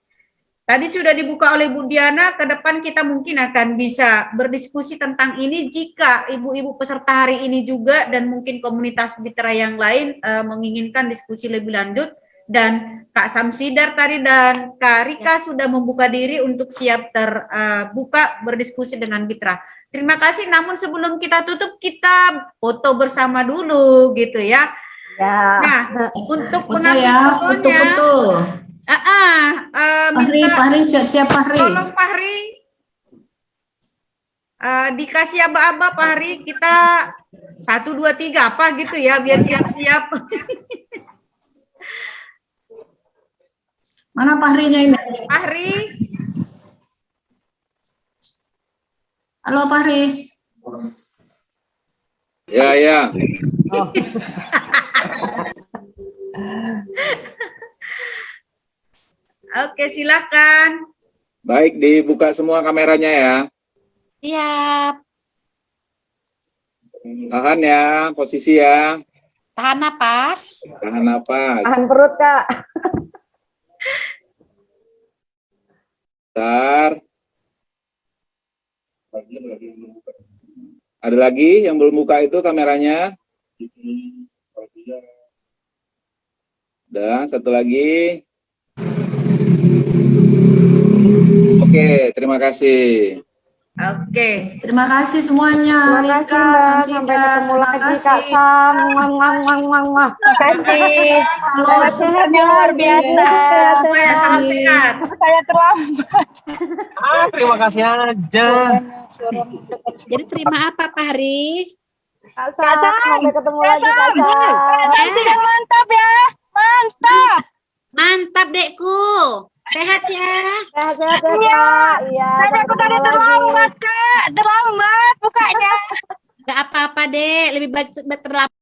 Tadi sudah dibuka oleh Bu Diana, ke depan kita mungkin akan bisa berdiskusi tentang ini jika ibu-ibu peserta hari ini juga dan mungkin komunitas mitra yang lain menginginkan diskusi lebih lanjut. Dan Kak Samsidar tadi dan Kak Rika sudah membuka diri untuk siap terbuka berdiskusi dengan mitra. Terima kasih, namun sebelum kita tutup, kita foto bersama dulu gitu ya. Nah, untuk pengambil fotonya, Fahri, siap-siap Fahri. tolong Fahri, dikasih aba-aba Fahri, kita 1, 2, 3 apa gitu ya, biar siap-siap. Mana Fahrinya ini? Fahri. Halo Fahri. Ya. Oh. Oke, silakan. Baik, dibuka semua kameranya ya. Siap. Tahan ya, posisi ya. Tahan napas. Tahan napas. Tahan perut Kak. Bentar. Ada lagi yang belum buka itu kameranya? Dan satu lagi. Oke, terima kasih. Oke. Terima kasih semuanya. Terima kasih Mbak, sampai ketemu lagi Kak Sam. Terima kasih. Sehat-sehat luar biasa. Salam sehat. Saya terlambat. Terima kasih aja. Jadi terima apa Pak Hari? Kak Sam, sampai ketemu lagi Kak Sam. Sudah mantap ya. Mantap. Mantap Dekku. Sehat ya. Sehat-sehat ya Kak. Iya, sampai ketemu lagi. Kak. Terlambat bukanya. Gak apa-apa Dek, lebih baik terlambat